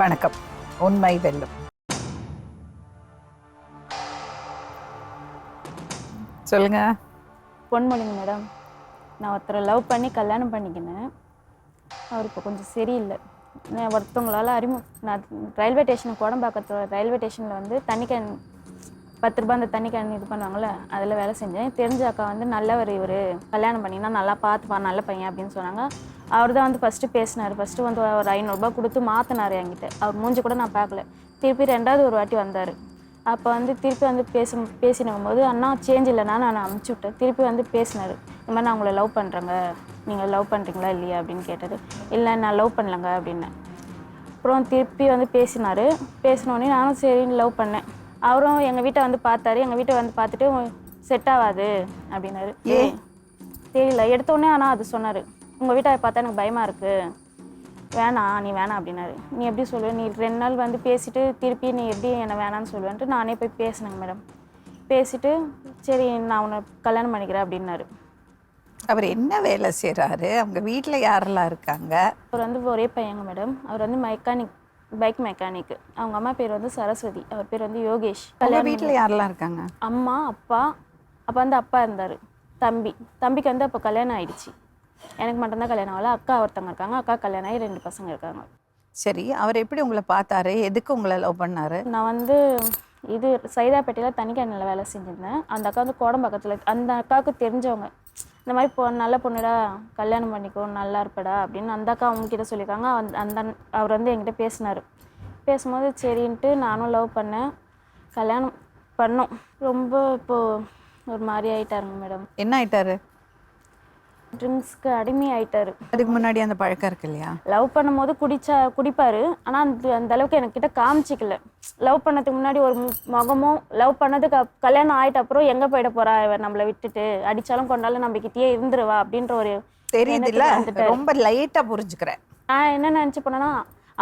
வணக்கம். உண்மை வெல்லும். சொல்லுங்க. பொன்மொழிங்க மேடம். நான் ஒருத்தரை லவ் பண்ணி கல்யாணம் பண்ணிக்கினேன். அவர் இப்போ கொஞ்சம் சரியில்லை. நான் ஒருத்தவங்களால் நான் ரயில்வே ஸ்டேஷனுக்கு கோடம்பாக்கத்தோட ரயில்வே ஸ்டேஷனில் வந்து தண்ணி கேன் 10 ரூபா அந்த தண்ணி கேன் இது பண்ணுவாங்கள்ல, அதில் வேலை செஞ்சேன். தெரிஞ்ச அக்கா வந்து நல்லவர், இவர் கல்யாணம் பண்ணினா நல்லா பார்த்துப்பான், நல்ல பையன் அப்படின்னு சொன்னாங்க. அவர் தான் வந்து ஃபஸ்ட்டு பேசினார். ஃபஸ்ட்டு வந்து ஒரு 500 ரூபா கொடுத்து மாற்றினார் என்கிட்ட. அவர் மூஞ்சி கூட நான் பார்க்கல. திருப்பி 2வது ஒரு வாட்டி வந்தார். அப்போ வந்து திருப்பி வந்து பேசினும் போது அண்ணா சேஞ்ச் இல்லைன்னா நான் அனுப்பிச்சி விட்டேன். திருப்பி வந்து பேசினார். இந்த மாதிரி நான் உங்களை லவ் பண்ணுறேங்க, நீங்கள் லவ் பண்ணுறீங்களா இல்லையா அப்படின்னு கேட்டார். இல்லை நான் லவ் பண்ணலங்க அப்படின்னேன். அப்புறம் திருப்பி வந்து பேசினார். பேசினோடனே நானும் சரின்னு லவ் பண்ணேன். அவரும் எங்கள் வீட்டை வந்து பார்த்தாரு. எங்கள் வீட்டை வந்து பார்த்துட்டு செட் ஆகாது அப்படின்னாரு. தெரியல எடுத்தோடனே. ஆனால் அது சொன்னார், உங்கள் வீட்டை பார்த்தா எனக்கு பயமாக இருக்குது, வேணாம் நீ வேணாம் அப்படின்னாரு. நீ எப்படி சொல்லுவேன், நீ 2 நாள் வந்து பேசிவிட்டு திருப்பி நீ எப்படி என்னை வேணான்னு சொல்லுவேன்ட்டு நானே போய் பேசினேங்க மேடம். பேசிவிட்டு சரி நான் உன்னை கல்யாணம் பண்ணிக்கிறேன் அப்படின்னாரு. அவர் என்ன வேலை செய்கிறாரு? அவங்க வீட்டில் யாரெல்லாம் இருக்காங்க? அவர் வந்து ஒரே பையங்க மேடம். அவர் வந்து பைக் மெக்கானிக்கு. அவங்க அம்மா பேர் வந்து சரஸ்வதி, அவர் பேர் வந்து யோகேஷ். வீட்டில் யாரெல்லாம் இருக்காங்க? அம்மா, அப்பா. அப்போ வந்து அப்பா இருந்தார். தம்பிக்கு வந்து அப்போ கல்யாணம் ஆகிடுச்சு. எனக்கு மட்டும்தான் கல்யாணம் ஆகலை. அக்கா ஒருத்தவங்க இருக்காங்க. அக்கா கல்யாணம் ஆகி 2 பசங்க இருக்காங்க. சரி, அவர் எப்படி உங்களை பார்த்தாரு? எதுக்கு உங்களை லவ் பண்ணார்? நான் வந்து இது சைதாப்பேட்டையில் தனி கேனில் வேலை செஞ்சுருந்தேன். அந்த அக்கா வந்து கோடம்பாக்கத்தில். அந்த அக்காவுக்கு தெரிஞ்சவங்க, இந்த மாதிரி நல்ல பொண்ணுடா, கல்யாணம் பண்ணிக்கோ, நல்லா இருப்படா அப்படின்னு அந்த அக்கா அவங்கக்கிட்ட சொல்லியிருக்காங்க. அவர் வந்து என்கிட்ட பேசினார். பேசும்போது சரின்ட்டு நானும் லவ் பண்ணேன், கல்யாணம் பண்ணோம். ரொம்ப இப்போது ஒரு மாதிரி ஆகிட்டாருங்க மேடம். என்ன ஆகிட்டாரு? ட்ரிங்க்ஸ்க்கு அடிமை ஆகிட்டார். அதுக்கு முன்னாடி அந்த பழக்கம் இருக்கு இல்லையா? லவ் பண்ணும்போது குடிப்பார். ஆனால் அந்த அளவுக்கு என்கிட்ட காமிச்சிக்கல. லவ் பண்ணதுக்கு முன்னாடி ஒரு முகமும், லவ் பண்ணதுக்கு கல்யாணம் ஆகிட்ட அப்புறம் எங்கே போயிட போகிறா இவன், நம்மளை விட்டுட்டு அடித்தாலும் கொண்டாலும் நம்மக்கிட்டே இருந்துருவா அப்படின்ற ஒரு தெரியுதுல்ல. ரொம்ப லைட்டாக புரிஞ்சுக்கிறேன். நான் என்ன நினச்சி போனேன்னா,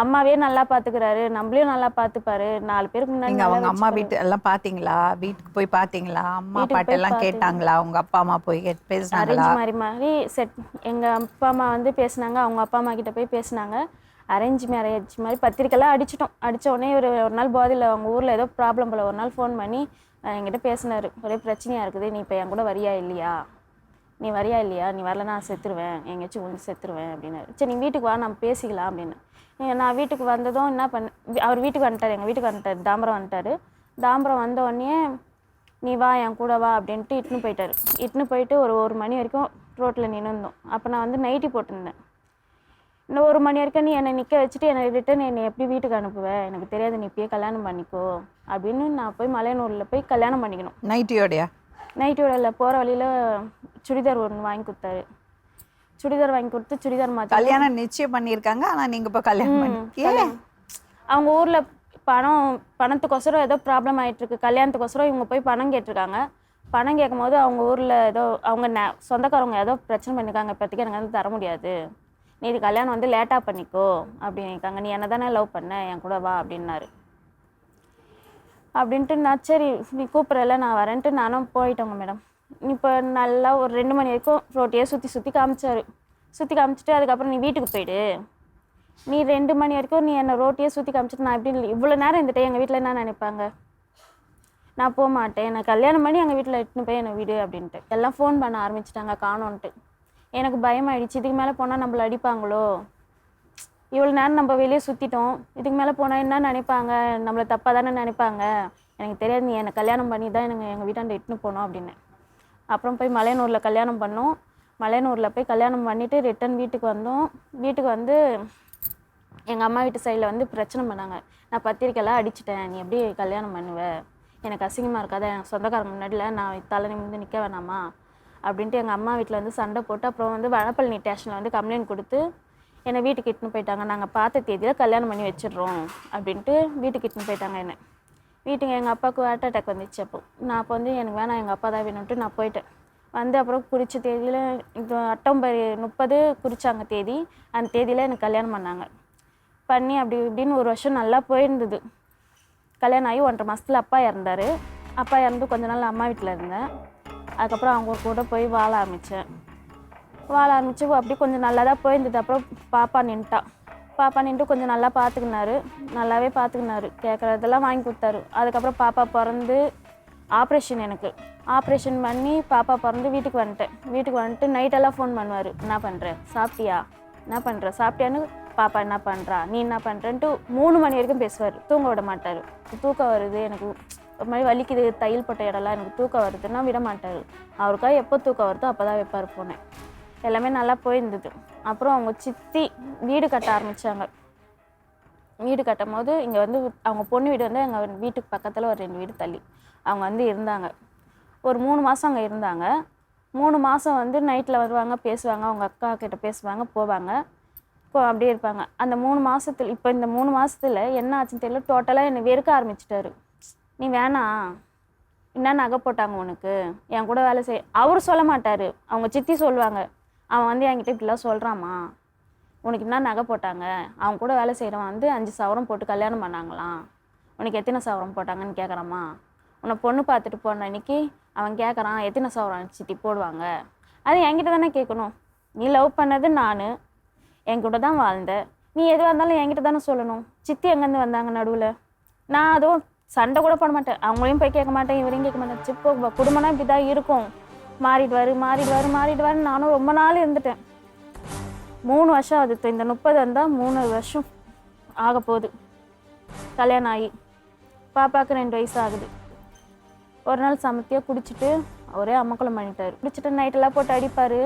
அம்மாவே நல்லா பார்த்துக்கிறாரு, நம்மளையும் நல்லா பார்த்துப்பாரு, 4 பேருக்கு முன்னாடி. அவங்க அம்மா வீட்டு எல்லாம் பார்த்தீங்களா? வீட்டுக்கு போய் பார்த்தீங்களா? அம்மா பாட்டெல்லாம் கேட்டாங்களா? அவங்க அப்பா அம்மா போய் பேசினாங்களா? அரேஞ்ச் மாதிரி செட். எங்கள் அப்பா அம்மா வந்து பேசினாங்க, அவங்க அப்பா அம்மா கிட்ட போய் பேசினாங்க. அரேஞ்ச் மேரேஜ் மாதிரி பத்திரிக்கைலாம் அடிச்சிட்டோம். அடித்த உடனே ஒரு நாள் போதையில் அவங்க ஊரில் ஏதோ ப்ராப்ளம் போல் ஒரு நாள் ஃபோன் பண்ணி என்கிட்ட பேசினார். ஒரே பிரச்சனையாக இருக்குது, நீ இப்போ என் கூட வரியா இல்லையா, நீ வரல நான் செத்துருவேன், எங்கேயாச்சும் வந்து செத்துருவேன் அப்படின்னாரு. சரி நீ வீட்டுக்கு வா, நம்ம பேசிக்கலாம் அப்படின்னு. நான் வீட்டுக்கு வந்ததும் என்ன அவர் வீட்டுக்கு வந்துட்டார், எங்கள் வீட்டுக்கு வந்துட்டார், தாம்பரம் வந்துட்டார். தாம்பரம் வந்த உடனே நீ வா என் கூட வா அப்படின்ட்டு இட்டுன்னு போயிட்டார். இட்டுன்னு போயிட்டு ஒரு மணி வரைக்கும் ரோட்டில் நின்றுந்தோம். அப்போ நான் வந்து நைட்டி போட்டிருந்தேன். இன்னும் 1 மணி வரைக்கும் நீ என்னை நிற்க வச்சுட்டு என்னை எப்படி வீட்டுக்கு அனுப்புவேன், எனக்கு தெரியாது, நீ இப்பயே கல்யாணம் பண்ணிக்கோ அப்படின்னு நான் போய் மலையனூரில் போய் கல்யாணம் பண்ணிக்கணும். நைட்டியோடையா? நைட்டியோட இல்லை, போகிற வழியில் சுடிதார் ஒன்று வாங்கி கொடுத்தாரு. சுடிதார் வாங்கி கொடுத்து சுடிதார் மாற்றி கல்யாணம் நிச்சயம் பண்ணியிருக்காங்க. ஆனால் நீங்கள் இப்போ கல்யாணம் பண்ணி அவங்க ஊரில் பணத்துக்கோசரம் ஏதோ ப்ராப்ளம் ஆகிட்டுருக்கு. கல்யாணத்துக்கோசரம் இவங்க போய் பணம் கேட்டிருக்காங்க. பணம் கேட்கும் போது அவங்க ஊரில் ஏதோ அவங்க சொந்தக்காரவங்க ஏதோ பிரச்சனை பண்ணியிருக்காங்க, இப்போதைக்கு எனக்கு வந்து தர முடியாது, நீ இது கல்யாணம் வந்து லேட்டாக பண்ணிக்கோ அப்படின்னுக்காங்க, நீ என்ன தானே லவ் பண்ண, என் கூட வா அப்படின்னாரு. அப்படின்ட்டு நான் சரி நீ கூப்பிட்றல நான் வரேன்ட்டு நானும் போயிட்டோங்க மேடம். இப்போ நல்லா ஒரு 2 மணி வரைக்கும் ரோட்டியே சுற்றி காமிச்சார். சுற்றி காமிச்சிட்டு அதுக்கப்புறம் நீ வீட்டுக்கு போயிடு, நீ 2 மணி வரைக்கும் நீ என்னை ரோட்டியே சுற்றி காமிச்சிட்டு நான் எப்படி இவ்வளோ நேரம் இருந்துட்டேன், எங்கள் வீட்டில் என்ன நினைப்பாங்க, நான் போக மாட்டேன், என்னை கல்யாணம் பண்ணி எங்கள் வீட்டில் இட்டுன்னு போய் என்னை வீடு அப்படின்ட்டு எல்லாம் ஃபோன் பண்ண ஆரம்பிச்சிட்டாங்க, காணோன்ட்டு. எனக்கு பயமாயிடுச்சு, இதுக்கு மேலே போனால் நம்மளை அடிப்பாங்களோ, இவ்வளோ நேரம் நம்ம வெளியே சுற்றிட்டோம், இதுக்கு மேலே போனால் என்ன நினைப்பாங்க, நம்மளை தப்பாக தானே நினைப்பாங்க, எனக்கு தெரியாது, நீ என்னை கல்யாணம் பண்ணி தான் எங்கள் வீட்டாண்ட இட்டுன்னு போனோம் அப்படின்னு. அப்புறம் போய் மலையனூரில் கல்யாணம் பண்ணோம். மலையனூரில் போய் கல்யாணம் பண்ணிவிட்டு ரிட்டன் வீட்டுக்கு வந்தோம். வீட்டுக்கு வந்து எங்கள் அம்மா வீட்டு சைடில் வந்து பிரச்சனை பண்ணாங்க. நான் பத்திரிக்கைலாம் அடிச்சிட்டேன், நீ எப்படி கல்யாணம் பண்ணுவேன், எனக்கு அசிங்கமாக இருக்காத, எனக்கு சொந்தக்காரங்க முன்னாடியில் நான் தலை நிமிர்ந்து நிற்க வேணாமா அப்படின்ட்டு எங்கள் அம்மா வீட்டில் வந்து சண்டை போட்டு அப்புறம் வந்து வடபழனி ஸ்டேஷனில் வந்து கம்ப்ளைண்ட் கொடுத்து என்னை வீட்டுக்கு இட்டுன்னு போயிட்டாங்க. நாங்கள் பார்த்த தேதியில் கல்யாணம் பண்ணி வச்சிடுறோம் அப்படின்ட்டு வீட்டுக்கு இட்டுன்னு போயிட்டாங்க. என்னை வீட்டுக்கு எங்கள் அப்பாவுக்கு ஹார்ட் அட்டாக் வந்துச்சு. நான் அப்போ வந்து எனக்கு வேணாம், எங்கள் அப்பா தான் வேணும்ன்ட்டு நான் போயிட்டேன். வந்து அப்புறம் குறித்த தேதியில் இது அக்டோபர் 30 குறித்தாங்க தேதி. அந்த தேதியில் எனக்கு கல்யாணம் பண்ணி அப்படி இப்படின்னு 1 வருஷம் நல்லா போயிருந்தது. கல்யாணம் ஆகி 1.5 மாதத்தில் அப்பா இறந்தார். அப்பா இறந்து கொஞ்ச நாள் அம்மா வீட்டில் இருந்தேன். அதுக்கப்புறம் அவங்க கூட போய் வாழ ஆரம்பித்து அப்படி கொஞ்சம் நல்லா தான் போயிருந்தது. அப்புறம் பாப்பா நின்ட்டா. பாப்பா நின்று கொஞ்சம் நல்லா பார்த்துக்கினாரு, நல்லாவே பார்த்துக்கினாரு, கேட்குறதெல்லாம் வாங்கி கொடுத்தாரு. அதுக்கப்புறம் பாப்பா பிறந்து ஆப்ரேஷன், எனக்கு ஆப்ரேஷன் பண்ணி பாப்பா பிறந்து வீட்டுக்கு வந்துட்டு நைட்டெல்லாம் ஃபோன் பண்ணுவார். என்ன பண்ணுற, சாப்பிட்டியா, என்ன பண்ணுற, சாப்பிட்டியான்னு, பாப்பா என்ன பண்ணுறா, நீ என்ன பண்ணுறன்ட்டு 3 மணி வரைக்கும் பேசுவார். தூங்க விட மாட்டார். தூக்கம் வருது எனக்கு, ஒரு மாதிரி வலிக்குது, தையல் போட்ட இடம்லாம் எனக்கு தூக்கம் வருதுன்னா விட மாட்டார். அவருக்காக எப்போ தூக்கம் வருதோ அப்போ தான் வைப்பார் ஃபோனை. எல்லாமே நல்லா போயிருந்தது. அப்புறம் அவங்க சித்தி வீடு கட்ட ஆரம்பித்தாங்க. வீடு கட்டும் போது இங்கே வந்து அவங்க பொண்ணு வீடு வந்து எங்கள் வீட்டுக்கு பக்கத்தில் ஒரு 2 வீடு தள்ளி அவங்க வந்து இருந்தாங்க. ஒரு 3 மாதம் அங்கே இருந்தாங்க. 3 மாதம் வந்து நைட்டில் வருவாங்க, பேசுவாங்க, அவங்க அக்கா கிட்ட பேசுவாங்க, போவாங்க, அப்படியே இருப்பாங்க. அந்த 3 மாதத்துல இப்போ இந்த 3 மாதத்துல என்ன ஆச்சுன்னு தெரியல, டோட்டலாக என்னை வெறுக்க ஆரம்பிச்சிட்டாரு. நீ வேணாம், என்ன நகை போட்டாங்க உனக்கு, என் கூட வேலை செய். அவர் சொல்ல மாட்டார், அவங்க சித்தி சொல்லுவாங்க. அவன் வந்து என்கிட்ட இப்படிலாம் சொல்கிறாம்மா, உனக்கு என்ன நகை போட்டாங்க, அவங்க கூட வேலை செய்கிறவன் வந்து 5 சவரம் போட்டு கல்யாணம் பண்ணாங்களாம், உனக்கு எத்தனை சவரம் போட்டாங்கன்னு கேட்குறாம்மா. உன்னை பொண்ணு பார்த்துட்டு போன அன்றைக்கி அவன் கேட்குறான், எத்தனை சவரம் சித்தி போடுவாங்க. அது என்கிட்ட தானே கேட்கணும். நீ லவ் பண்ணது நான், என் கூட தான் வாழ்ந்த, நீ எதுவாக இருந்தாலும் என்கிட்ட தானே சொல்லணும். சித்தி எங்கேருந்து வந்தாங்க நடுவில், நான் அதுவும் சண்டை கூட போட மாட்டேன், அவங்களையும் போய் கேட்க மாட்டேன், இவரையும் கேட்க மாட்டேன். சிப்போ குடும்பம்னா இப்படி தான் இருக்கும், மாறிடுவார். நானும் ரொம்ப நாள் இருந்துட்டேன். 3 வருஷம் ஆகுது. இந்த 30 வந்தால் 3 வருஷம் ஆக போகுது கல்யாணம் ஆகி. பாப்பாவுக்கு 2 வயசு ஆகுது. ஒரு நாள் சமத்தியாக குடிச்சிட்டு ஒரே அம்மக்குளம் பண்ணிட்டார். குடிச்சிட்டு நைட்டெல்லாம் போட்டு அடிப்பார்.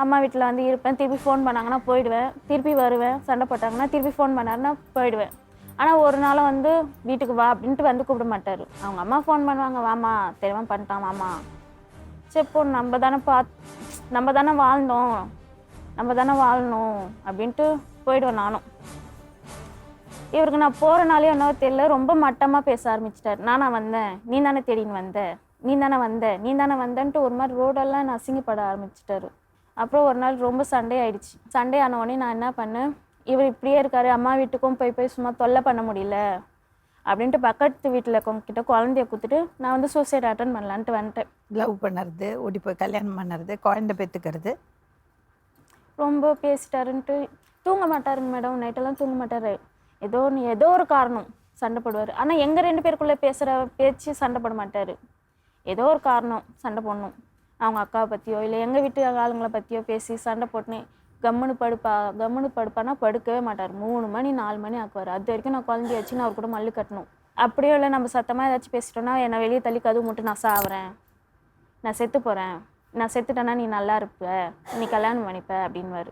அம்மா வீட்டில் வந்து இருப்பேன், திருப்பி ஃபோன் பண்ணாங்கன்னா போயிடுவேன், திருப்பி வருவேன், சண்டை போட்டாங்கன்னா திருப்பி ஃபோன் பண்ணாருன்னா போயிடுவேன். ஆனால் ஒரு நாள் வந்து வீட்டுக்கு வா அப்படின்ட்டு வந்து கூப்பிட மாட்டார். அவங்க அம்மா ஃபோன் பண்ணுவாங்க, வாமா தெரியாமல் பண்ணிட்டான் மாமா. சரி நம்ம தானே வாழ்ந்தோம், நம்ம தானே வாழணும் அப்படின்ட்டு போயிடுவேன் நானும். இவருக்கு நான் போகிறனாலே என்னவோ தெரியல, ரொம்ப மட்டமாக பேச ஆரம்பிச்சிட்டார். நான் வந்தேன், நீ தானே தேடின்னு வந்த, நீ தானே வந்தேன்ட்டு ஒரு மாதிரி ரோடெல்லாம் நான் அசிங்கப்பட ஆரம்பிச்சிட்டாரு. அப்புறம் ஒரு நாள் ரொம்ப சண்டை ஆயிடுச்சு. சண்டை ஆன உடனே நான் என்ன பண்ணேன், இவர் இப்படியே இருக்காரு, அம்மா வீட்டுக்கும் போய் சும்மா தொல்லை பண்ண முடியல அப்படின்ட்டு பக்கத்து வீட்டில் இருக்கவங்க கிட்ட குழந்தைய கொடுத்துட்டு நான் வந்து சூசைட் அட்டன் பண்ணலான்ட்டு வந்துட்டேன். லவ் பண்ணுறது, ஓடி போய் கல்யாணம் பண்ணுறது, குழந்தை பெற்றுக்கிறது. ரொம்ப பேசிட்டாருன்ட்டு தூங்க மாட்டாருங்க மேடம், நைட்டெல்லாம் தூங்க மாட்டார். ஏதோ ஒரு காரணம் சண்டை போடுவார். ஆனால் எங்கள் 2 பேருக்குள்ளே பேசுகிற பேச்சு சண்டை போட மாட்டார். ஏதோ ஒரு காரணம் சண்டை போடணும், அவங்க அக்காவை பற்றியோ இல்லை எங்கள் வீட்டு ஆளுங்களை பற்றியோ பேசி சண்டை போட்டுன்னு கம்முன்னு படுப்பானா படுக்கவே மாட்டார். 3 மணி 4 மணி ஆக்குவார். அது வரைக்கும் நான் குழந்தைய வச்சு நான் அவர் கூட மல்லு கட்டணும். அப்படியே இல்லை, நம்ம சத்தமாக ஏதாச்சும் பேசிட்டோன்னா என்னை வெளியே தள்ளி கதவு மட்டும் நான் சாவுறேன், நான் செத்து போகிறேன், நான் செத்துட்டேன்னா நீ நல்லா இருப்ப, நீ கல்யாணம் பண்ணிப்ப அப்படின்வார்.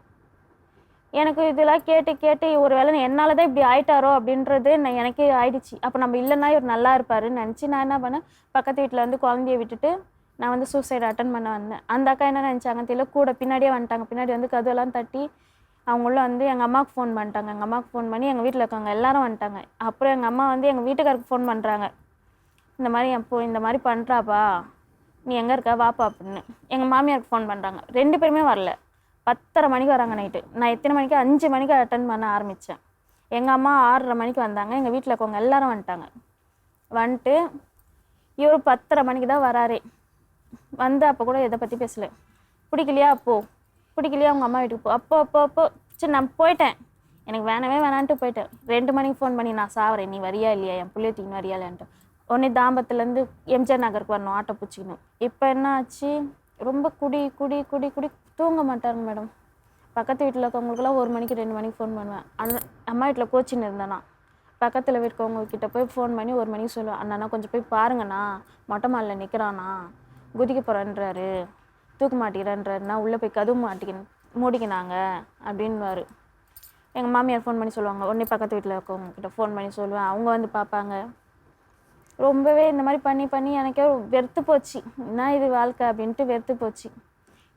எனக்கு இதெல்லாம் கேட்டு ஒரு வேளை என்னால் தான் இப்படி ஆயிட்டாரோ அப்படின்றது எனக்கே ஆயிடுச்சு. அப்போ நம்ம இல்லைன்னா இவர் நல்லா இருப்பாருன்னு நினச்சி நான் என்ன பண்ணேன், பக்கத்து வீட்டில் வந்து குழந்தைய விட்டுட்டு நான் வந்து சூசைட் அட்டன் பண்ண வந்தேன். அந்த அக்கா என்ன நினச்சாங்க தெரியல, கூட பின்னாடியே வந்துட்டாங்க. பின்னாடி வந்து கதவெல்லாம் தட்டி அவங்கள வந்து எங்கள் அம்மாவுக்கு ஃபோன் பண்ணிட்டாங்க. எங்கள் அம்மாவுக்கு ஃபோன் பண்ணி எங்கள் வீட்டில் இருக்கவங்க எல்லாரும் வந்துட்டாங்க. அப்புறம் எங்கள் அம்மா வந்து எங்கள் வீட்டுக்காருக்கு ஃபோன் பண்ணுறாங்க, இந்த மாதிரி பண்ணுறாப்பா, நீ எங்கே இருக்கா வாப்பா அப்படின்னு. எங்கள் மாமியாருக்கு ஃபோன் பண்ணுறாங்க. 2 பேருமே வரல. 10:30 மணிக்கு வராங்க நைட்டு. நான் எத்தனை மணிக்கு 5 மணிக்கு அட்டன் பண்ண ஆரம்பித்தேன். எங்கள் அம்மா 6:30 மணிக்கு வந்தாங்க. எங்கள் வீட்டில் இருக்கவங்க எல்லாரும் வந்துட்டாங்க. வந்துட்டு இவர் 10:30 மணிக்கு தான் வராரே. வந்து அப்போ கூட எதை பற்றி பேசலை. பிடிக்கலையா அவங்க அம்மா வீட்டுக்கு போ. அப்போ சரி நான் போயிட்டேன், எனக்கு வேணான்ட்டு போயிட்டேன். 2 மணிக்கு ஃபோன் பண்ணி நான் சாவறேன், நீ வரியா இல்லையா, என் பிள்ளைய தீங்க வரியா இல்லையான்ட்டு. உடனே தாம்பத்துலேருந்து எம்ஜிஆர் நகருக்கு வரணும், ஆட்டோ பிடிச்சிக்கணும். இப்போ என்ன ஆச்சு, ரொம்ப குடி தூங்க மாட்டாருங்க மேடம். பக்கத்து வீட்டில் இருக்கவங்களுக்குலாம் 1 மணிக்கு 2 மணிக்கு ஃபோன் பண்ணுவேன். அம்மா வீட்டில் கோச்சின்னு இருந்தேண்ணா, பக்கத்தில் இருக்கவங்க கிட்ட போய் ஃபோன் பண்ணி 1 மணிக்கு சொல்லுவேன், அண்ணா கொஞ்சம் போய் பாருங்கண்ணா, மொட்டை மாலில் நிற்கிறானா, குதிக்க போகிறேன்றாரு, தூக்க மாட்டேங்கிறேன்றாருன்னா உள்ளே போய் கதவு மூடிக்கினாங்க அப்படின்வாரு. எங்கள் மாமியார் ஃபோன் பண்ணி சொல்லுவாங்க. உடனே பக்கத்து வீட்டில் இருக்கவங்க கிட்ட ஃபோன் பண்ணி சொல்லுவேன், அவங்க வந்து பார்ப்பாங்க. ரொம்பவே இந்த மாதிரி பண்ணி எனக்கே வெறுத்து போச்சு. என்ன இது வாழ்க்கை அப்படின்ட்டு வெறுத்து போச்சு.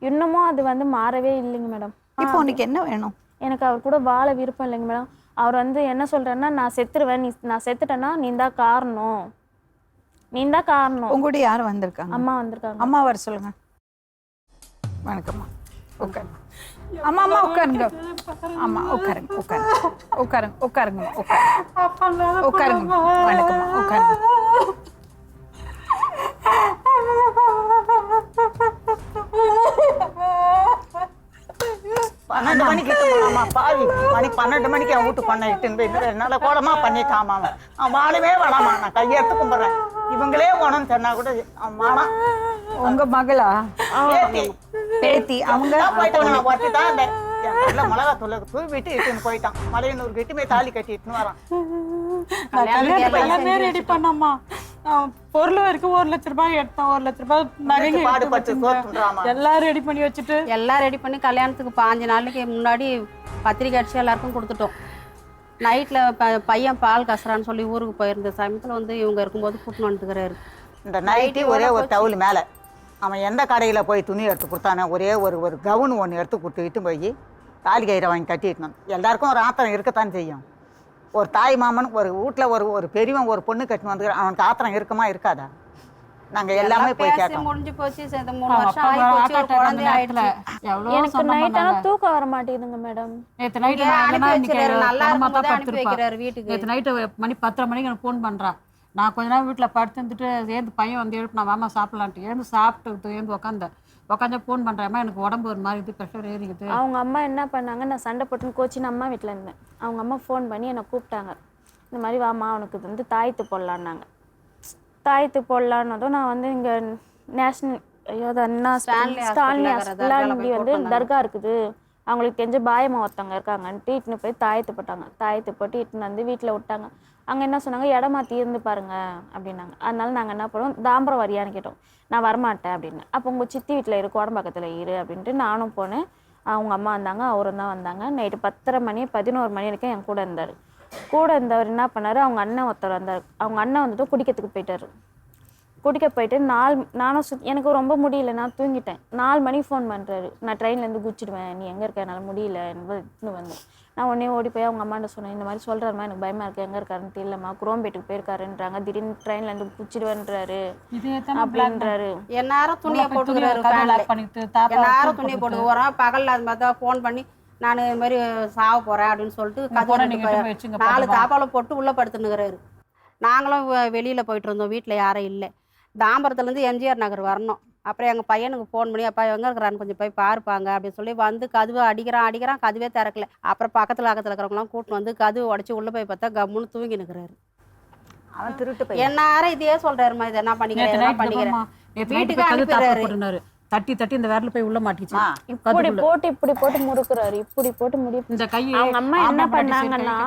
இன்னமும் அது வந்து மாறவே இல்லைங்க மேடம். இப்போ உனக்கு என்ன வேணும்? எனக்கு அவர் கூட வாழ விருப்பம் இல்லைங்க மேடம். அவர் வந்து என்ன சொல்கிறேன்னா, நான் செத்துருவேன், நான் செத்துட்டேன்னா நீ தான் காரணம். உங்கூட யார் வந்திருக்காங்க? அம்மா வந்திருக்காங்க. அம்மா வர சொல்லுங்க. வணக்கம்மா, உட்காரு. அம்மா உட்காருங்க. அம்மா உட்காருங்க. வணக்கம்மா, உட்காருங்க. 12 மணிக்கு இட்டுன்னு போனாமா பாவி. மணி 12 மணிக்கு என் வீட்டு பண்ண இட்டுன்னு போய் என்னால கோலமா பண்ணிட்டாமா அவன். அவன் வாழவே வேணாமா, நான் கையெடுத்து கும்பிட்றேன். இவங்களே போனோன்னு சொன்னா கூட அவன் வாழாம். உங்க மகளா? பேத்தி பேத்தி. அவங்க போயிட்டாங்க. நான் ஒருத்தி தான் இந்த என் வீட்டில் மிளகாத்தூள் தூவி விட்டு இட்டுன்னு போயிட்டான். மலையனூருக்கு இட்டு போய் தாலி கட்டி இட்டுன்னு வரான். எல்லாமே ரெடி பண்ணம்மா. பொருள் வரைக்கும் 1 லட்ச ரூபாய் எடுத்தோம். 1 லட்ச ரூபாய் நகைங்க பாடுபட்டு தோற்றுறாமா. எல்லாம் ரெடி பண்ணி வச்சுட்டு எல்லாம் ரெடி பண்ணி கல்யாணத்துக்கு 5 நாளைக்கு முன்னாடி பத்திரிக்கை அடிச்சு எல்லாருக்கும் கொடுத்துட்டோம். நைட்டில் பையன் பால் கசரான்னு சொல்லி ஊருக்கு போயிருந்த சமயத்தில் வந்து இவங்க இருக்கும்போது கூட்டின்னு வந்துட்டுக்கிறாரு. இந்த நைட்டி ஒரே ஒரு டவுல் மேலே அவன் எந்த கடையில் போய் துணி எடுத்து கொடுத்தானே ஒரே ஒரு கவுன் ஒன்று எடுத்து கொடுத்துக்கிட்டு போய் தாலி கயிறை வாங்கி கட்டிட்டோம். எல்லாருக்கும் ஒரு ஆத்திரம் இருக்கத்தான் செய்யும். ஒரு தாய் மாமன் ஒரு வீட்டில் ஒரு பெரியவன் ஒரு பொண்ணு கட்டின்னு வந்து அவனுக்கு ஆத்திரம் இருக்குமா இருக்காதா? நாங்கள் எல்லாமே போய் கேட்டோம். முடிஞ்சு போச்சு. 3 வருஷம் ஆகி போச்சு. ஒரு குழந்தை ஆயிடுச்சு. எனக்கு நைட் ஆனா தூக்கம் வர மாட்டேங்குதுங்க மேடம். நேற்று நைட்டு நல்லா இருக்கும்போது அனுப்பி வைக்கிறாரு வீட்டுக்கு. நேற்று நைட்டு மணி 10:30 மணிக்கு எனக்கு ஃபோன் பண்ணுறான். நான் கொஞ்ச நேரம் வீட்டில் படுத்துட்டு ஏந்து பையன் வந்து எழுப்பு நான் வாமா சாப்பிட்லான்ட்டு ஏந்து சாப்பிட்டு ஏந்து உட்காந்து ஃபோன் பண்ணுறேம்மா எனக்கு உடம்பு ஒரு மாதிரி இது ப்ரெஷர் ஏறிக்குது. அவங்க அம்மா என்ன பண்ணாங்க, நான் சண்டை போட்டுன்னு கோச்சின்னு அம்மா வீட்டில் இருந்தேன். அவங்க அம்மா ஃபோன் பண்ணி என்னை கூப்பிட்டாங்க. இந்த மாதிரி வாமா அவனுக்கு வந்து தாயத்து போடலான்னாங்க. தாயத்து போடலான்னதும் நான் வந்து இங்கே நேஷ்னல் அண்ணா ஸ்டாலினி ஹாஸ்பிட்டல் வந்து தர்கா இருக்குது, அவங்களுக்கு தெரிஞ்ச பாயம்மா ஒருத்தவங்க இருக்காங்கன்ட்டு இட்டுன்னு போய் தாயத்து போட்டாங்க. தாயத்து போட்டு இட்டுன்னு வந்து வீட்டில் விட்டாங்க. அங்கே என்ன சொன்னாங்க, இடம் மாற்றி இருந்து பாருங்க அப்படின்னாங்க. அதனால நாங்கள் என்ன பண்ணுவோம், தாம்பரம் வரியான்னு கேட்டோம். நான் வரமாட்டேன் அப்படின்னு. அப்போ உங்கள் சித்தி வீட்டில் இரு, கோடம்பாக்கத்தில் இரு அப்படின்ட்டு நானும் போனேன். அவங்க அம்மா வந்தாங்க, அவரும் தான் வந்தாங்க. நைட்டு 10:30 மணி 11 மணி வரைக்கும் என் கூட இருந்தார். கூட இருந்தவர் என்ன பண்ணார், அவங்க அண்ணன் ஒருத்தர் வந்தார். அவங்க அண்ணன் வந்துட்டு குடிக்கிறதுக்கு போயிட்டார். குடிக்க போயிட்டு நானும் எனக்கு ரொம்ப முடியல, நான் தூங்கிட்டேன். 4 மணிக்கு ஃபோன் பண்ணுறாரு, நான் ட்ரெயின்லேருந்து குச்சிடுவேன், நீ எங்கே இருக்க, என்னால் முடியல என்பது வந்தேன். நான் உடனே ஓடி போய் அவங்க அம்மாட்ட சொன்னேன், இந்த மாதிரி சொல்கிறாருமா எனக்கு பயமாக இருக்குது, எங்கே இருக்காருன்னு தெரியலம்மா, குரோம்பேட்டுக்கு போயிருக்காருன்றாங்க, திடீர்னு ட்ரெயின்லேருந்து குச்சிடுவேன்றாரு அப்படின்றாரு. எல்லாரும் துணியை போட்டுக்கிறாரு. எல்லாரும் துணியை போட்டு வரோம். பகலில் அது மாதிரி தான் ஃபோன் பண்ணி நான் இது மாதிரி சாவ போகிறேன் அப்படின்னு சொல்லிட்டு 4 தாப்பாவில் போட்டு உள்ளே படுத்துன்னுக்கிறாரு. நாங்களும் வெளியில் போயிட்டு இருந்தோம், வீட்டில் யாரும் இல்லை. தாம்பரத்துலேருந்து எம்ஜிஆர் நகர் வரணும். அப்புறம் எங்கள் பையனுக்கு ஃபோன் பண்ணி, அப்பா எங்கே இருக்கிறான்னு கொஞ்சம் போய் பார்ப்பாங்க அப்படின்னு சொல்லி வந்து கதவை அடிக்கிறான், கதவே திறக்கல. அப்புறம் பக்கத்தில் இருக்கிறவங்களாம் கூட்டின்னு வந்து கதவு உடச்சி உள்ளே போய் பார்த்தா கம்முன்னு தூங்கி நிற்கிறாரு. அவன் திருட்டு போய் எல்லாரும் இதையே சொல்கிறாருமா, இதை என்ன பண்ணிக்கிறேன் வீட்டுக்கு அனுப்பிடுறாரு. தட்டி இந்த விரல போய் உள்ள மாட்டிச்சு. இப்படி போட்டு முறுக்குறாரு, இப்படி போட்டு முடியும். அவங்க அம்மா என்ன பண்ணாங்கன்னா,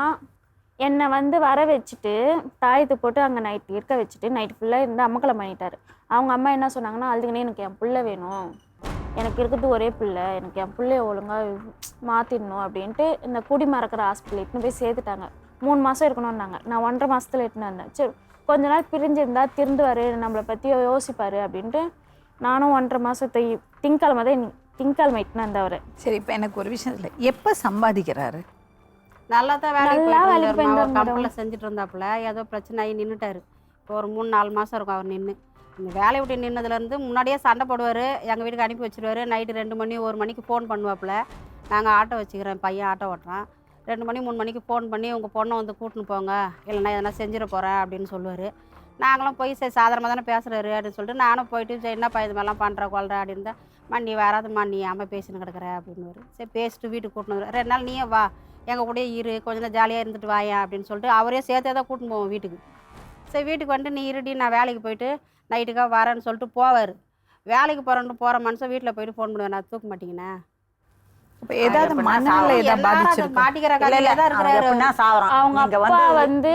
என்னை வந்து வர வச்சுட்டு தாயத்து போட்டு அங்கே நைட் இருக்க வச்சுட்டு நைட் ஃபுல்லாக இருந்து அமக்கலம் பண்ணிட்டாரு. அவங்க அம்மா என்ன சொன்னாங்கன்னா, அதுக்குன்னே எனக்கு என் பிள்ளை வேணும், எனக்கு இருக்கிறது ஒரே பிள்ளை, எனக்கு என் பிள்ளைய ஒழுங்காக மாற்றிடணும் அப்படின்ட்டு இந்த குடி மறக்கிற ஹாஸ்பிட்டல் இட்டுன்னு போய் சேர்த்துட்டாங்க. 3 மாதம் இருக்கணும்னாங்க. நான் 1.5 மாதத்துல இட்டுன்னு வந்தேன். சரி கொஞ்ச நாள் பிரிஞ்சிருந்தா திருந்துவார், நம்மளை பற்றி யோசிப்பார் அப்படின்ட்டு நானும் 1.5 மாதத்தை திங்கக்கிழமை இட்டுன்னு வந்தவர். சரி, இப்போ எனக்கு ஒரு விஷயம் இல்லை, எப்போ சம்பாதிக்கிறாரு? நல்லா தான் வேலைக்கு கம்பெனியில் செஞ்சுட்டு இருந்தாப்புல. ஏதோ பிரச்சனை ஆகி நின்றுட்டாரு. இப்போ ஒரு 3-4 மாதம் இருக்கும் அவர் நின்று. இந்த வேலையை விட்டு நின்னதுலேருந்து முன்னாடியே சண்டை போடுவார், எங்கள் வீட்டுக்கு அனுப்பி வச்சுருவார். நைட்டு 2 மணி 1 மணிக்கு ஃபோன் பண்ணுவாப்புல. நாங்கள் ஆட்டோ வச்சுக்கிறேன், பையன் ஆட்டோ ஓட்டுறான். 2 மணி 3 மணிக்கு ஃபோன் பண்ணி உங்கள் பொண்ணை வந்து கூட்டின்னு போங்க, இல்லைன்னா எதனா செஞ்சிட போகிறேன் அப்படின்னு சொல்லுவார். நாங்களும் போய் சரி சாதாரணமாக தானே பேசுகிறாரு அப்படின்னு சொல்லிட்டு நானும் போயிட்டு சரி என்னப்பா இது மாதிரிலாம் பண்ணுற கொள்கிற அப்படின்னு தான், நீ வராதும்மா, நீ அம்மா பேசின்னு கிடக்குற அப்படின்னு. சரி பேசிட்டு வீட்டுக்கு கூட்டின்னு வந்து 2 நாள் நீயே வா, எங்கள் கூடயே இரு, கொஞ்ச நேரம் ஜாலியாக இருந்துட்டு வாயா அப்படின்னு சொல்லிட்டு அவரே சேர்த்தே தான் கூட்டின்னு போவோம் வீட்டுக்கு. சரி வீட்டுக்கு வந்துட்டு நீ இருடி, நான் வேலைக்கு போயிட்டு நைட்டுக்காக வரேன்னு சொல்லிட்டு போவார். வேலைக்கு போகிற மனுஷன் வீட்டில் போயிட்டு ஃபோன் பண்ணுவேன், நான் தூக்க மாட்டீங்கண்ணா. இப்போ ஏதாவது மனநிலை மாட்டிக்கிற கதையில தான் இருக்கிறாரு. அவங்க அப்பா வந்து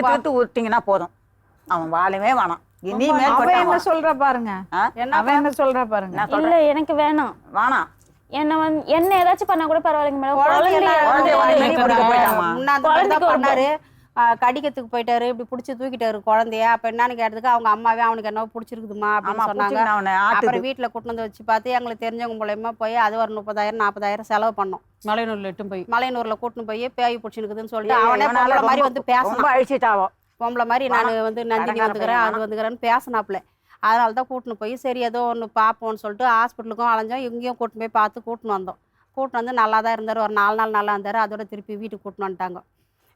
தூத்து விட்டீங்கன்னா போதும், அவன் வாழவே வேணாம். அவன் என்ன சொல்ற பாருங்க, அவன் என்ன சொல்ற பாருங்க. இல்ல எனக்கு வேணாம் வேணாம், என்ன ஏதாச்சும் பண்ணா கூட பரவாயில்லைங்க மேடம். பண்ணாரு, கடிக்கிறதுக்கு போயிட்டாரு, இப்படி பிடிச்சி தூக்கிட்டாரு குழந்தைய. அப்ப என்னன்னு கேட்டதுக்கு அவங்க அம்மாவே அவனுக்கு என்ன பிடிச்சிருக்குதுமா அப்படின்னு சொன்னாங்க. அப்புறம் வீட்டுல கூட்டு வந்து வச்சு பார்த்து எங்களுக்கு தெரிஞ்சவங்க மூலயமா போய் அது ஒரு 30,000-40,000 செலவு பண்ணோம். மலையனூர்ல கூட்டின்னு போய் பேய் பிடிச்சிருக்குதுன்னு சொல்லிட்டு அவனே பொம்பளை மாதிரி வந்து பேசணும், அழிச்சிட்டாவோ பொம்பளை மாதிரி நான் வந்து நந்தினி வந்துக்கிறேன் அது வந்துக்கிறேன்னு பேசினாப்புல. அதனால தான் கூட்டின்னு போய் சரி ஏதோ ஒன்று பார்ப்போம்னு சொல்லிட்டு ஹாஸ்பிட்டலுக்கும் அலைஞ்சோம், இங்கேயும் கூட்டின்னு போய் பார்த்து கூட்டின்னு வந்தோம். கூட்டின்னு வந்து நல்லா தான் இருந்தார், ஒரு 4 நாள் நல்லா இருந்தார். அதோட திருப்பி வீட்டுக்கு கூட்டின்னு வந்துட்டாங்க.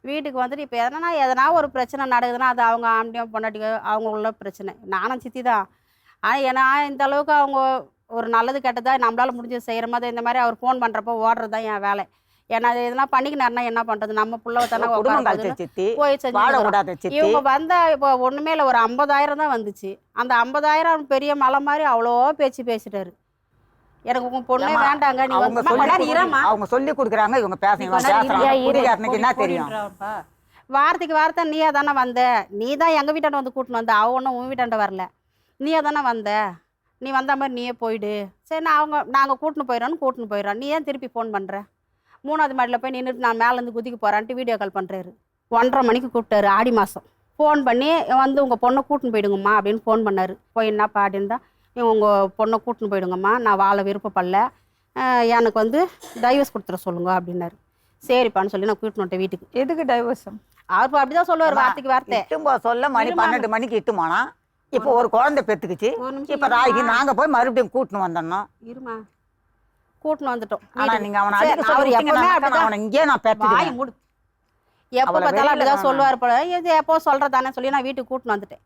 வீட்டுக்கு வந்துட்டு இப்போ எதனா ஒரு பிரச்சனை நடக்குதுன்னா அது அவங்க ஆம்பியம் பொண்டாட்டிக்கு அவங்க உள்ள பிரச்சனை. நானும் சித்தி தான். ஆனால் ஏன்னா இந்த அளவுக்கு அவங்க ஒரு நல்லது கெட்டதா நம்மளால முடிஞ்சது செய்கிற மாதிரி இந்த மாதிரி அவர் ஃபோன் பண்ணுறப்போ ஓடுறது தான் என் வேலை. ஏன்னா அது இதெல்லாம் பண்ணிக்கினாருன்னா என்ன பண்ணுறது, நம்ம புள்ள தானே குடும்பம் கழிச்சு சித்தி போய் வாழக்கூடாது செஞ்சு. சித்தி. இவங்க வந்தா இப்போ ஒன்றுமே இல்லை, ஒரு 50,000 தான் வந்துச்சு. அந்த 50,000 பெரிய மலை மாதிரி அவ்வளோ பேச்சு பேசிட்டாரு. எனக்கு உங்க பொண்ணே வேண்டாங்க, நீ அவங்க அவங்க சொல்லி கொடுக்குறாங்க, இவங்க பேசுறாங்க. என்ன தெரியும்? வார்த்தைக்கு வார்த்தை நீயே தானே வந்த, நீ தான் எங்கள் வீட்டாண்ட வந்து கூட்டின்னு வந்த, அவ ஒன்றும் உன் வீட்டாண்ட வரல, நீயே தானே வந்த, நீ வந்த மாதிரி நீயே போயிடு. சரி நாங்கள் கூட்டின்னு போயிடறோம். நீ ஏன் திருப்பி ஃபோன் பண்ணுற? 3வது மாடியில் போய் நின்றுட்டு நான் மேலேருந்து குதிக்க போகிறான்ட்டு வீடியோ கால் பண்ணுறாரு. 1:30 மணிக்கு கூப்பிட்டாரு, ஆடி மாதம். ஃபோன் பண்ணி வந்து உங்கள் பொண்ணை கூட்டின்னு போயிடுங்கம்மா அப்படின்னு ஃபோன் பண்ணார். போய் என்னப்பா அப்படின்னு தான், உங்கள் பொண்ணை கூட்டின்னு போயிடுங்கம்மா, நான் வாழ விருப்பப்படல, எனக்கு வந்து டைவர்ஸ் கொடுத்துட சொல்லுங்க அப்படின்னாரு. சரிப்பான்னு சொல்லி நான் கூட்டின்னு வந்துட்டேன் வீட்டுக்கு. எதுக்கு டைவர்ஸும்? அவர் அப்படிதான் சொல்லுவார், வார்த்தைக்கு வார்த்தை. இட்டும்போ சொல்ல மணி 12 மணிக்கு இட்டுமானா, இப்போ ஒரு குழந்தை பெற்றுக்குச்சு. இப்போ ராகி நாங்கள் போய் மறுபடியும் கூட்டின்னு வந்தோம். இருமா, கூட்டின்னு வந்துட்டோம். ஆனால் நீங்கள் அவனை அவனை இங்கே நான் பெற்றுவாய் மூடு. எப்போ பார்த்தாலும் அப்படிதான் சொல்லுவார் போல. இது எப்போ சொல்கிறதானே சொல்லி நான் வீட்டுக்கு கூட்டின்னு வந்துட்டேன்.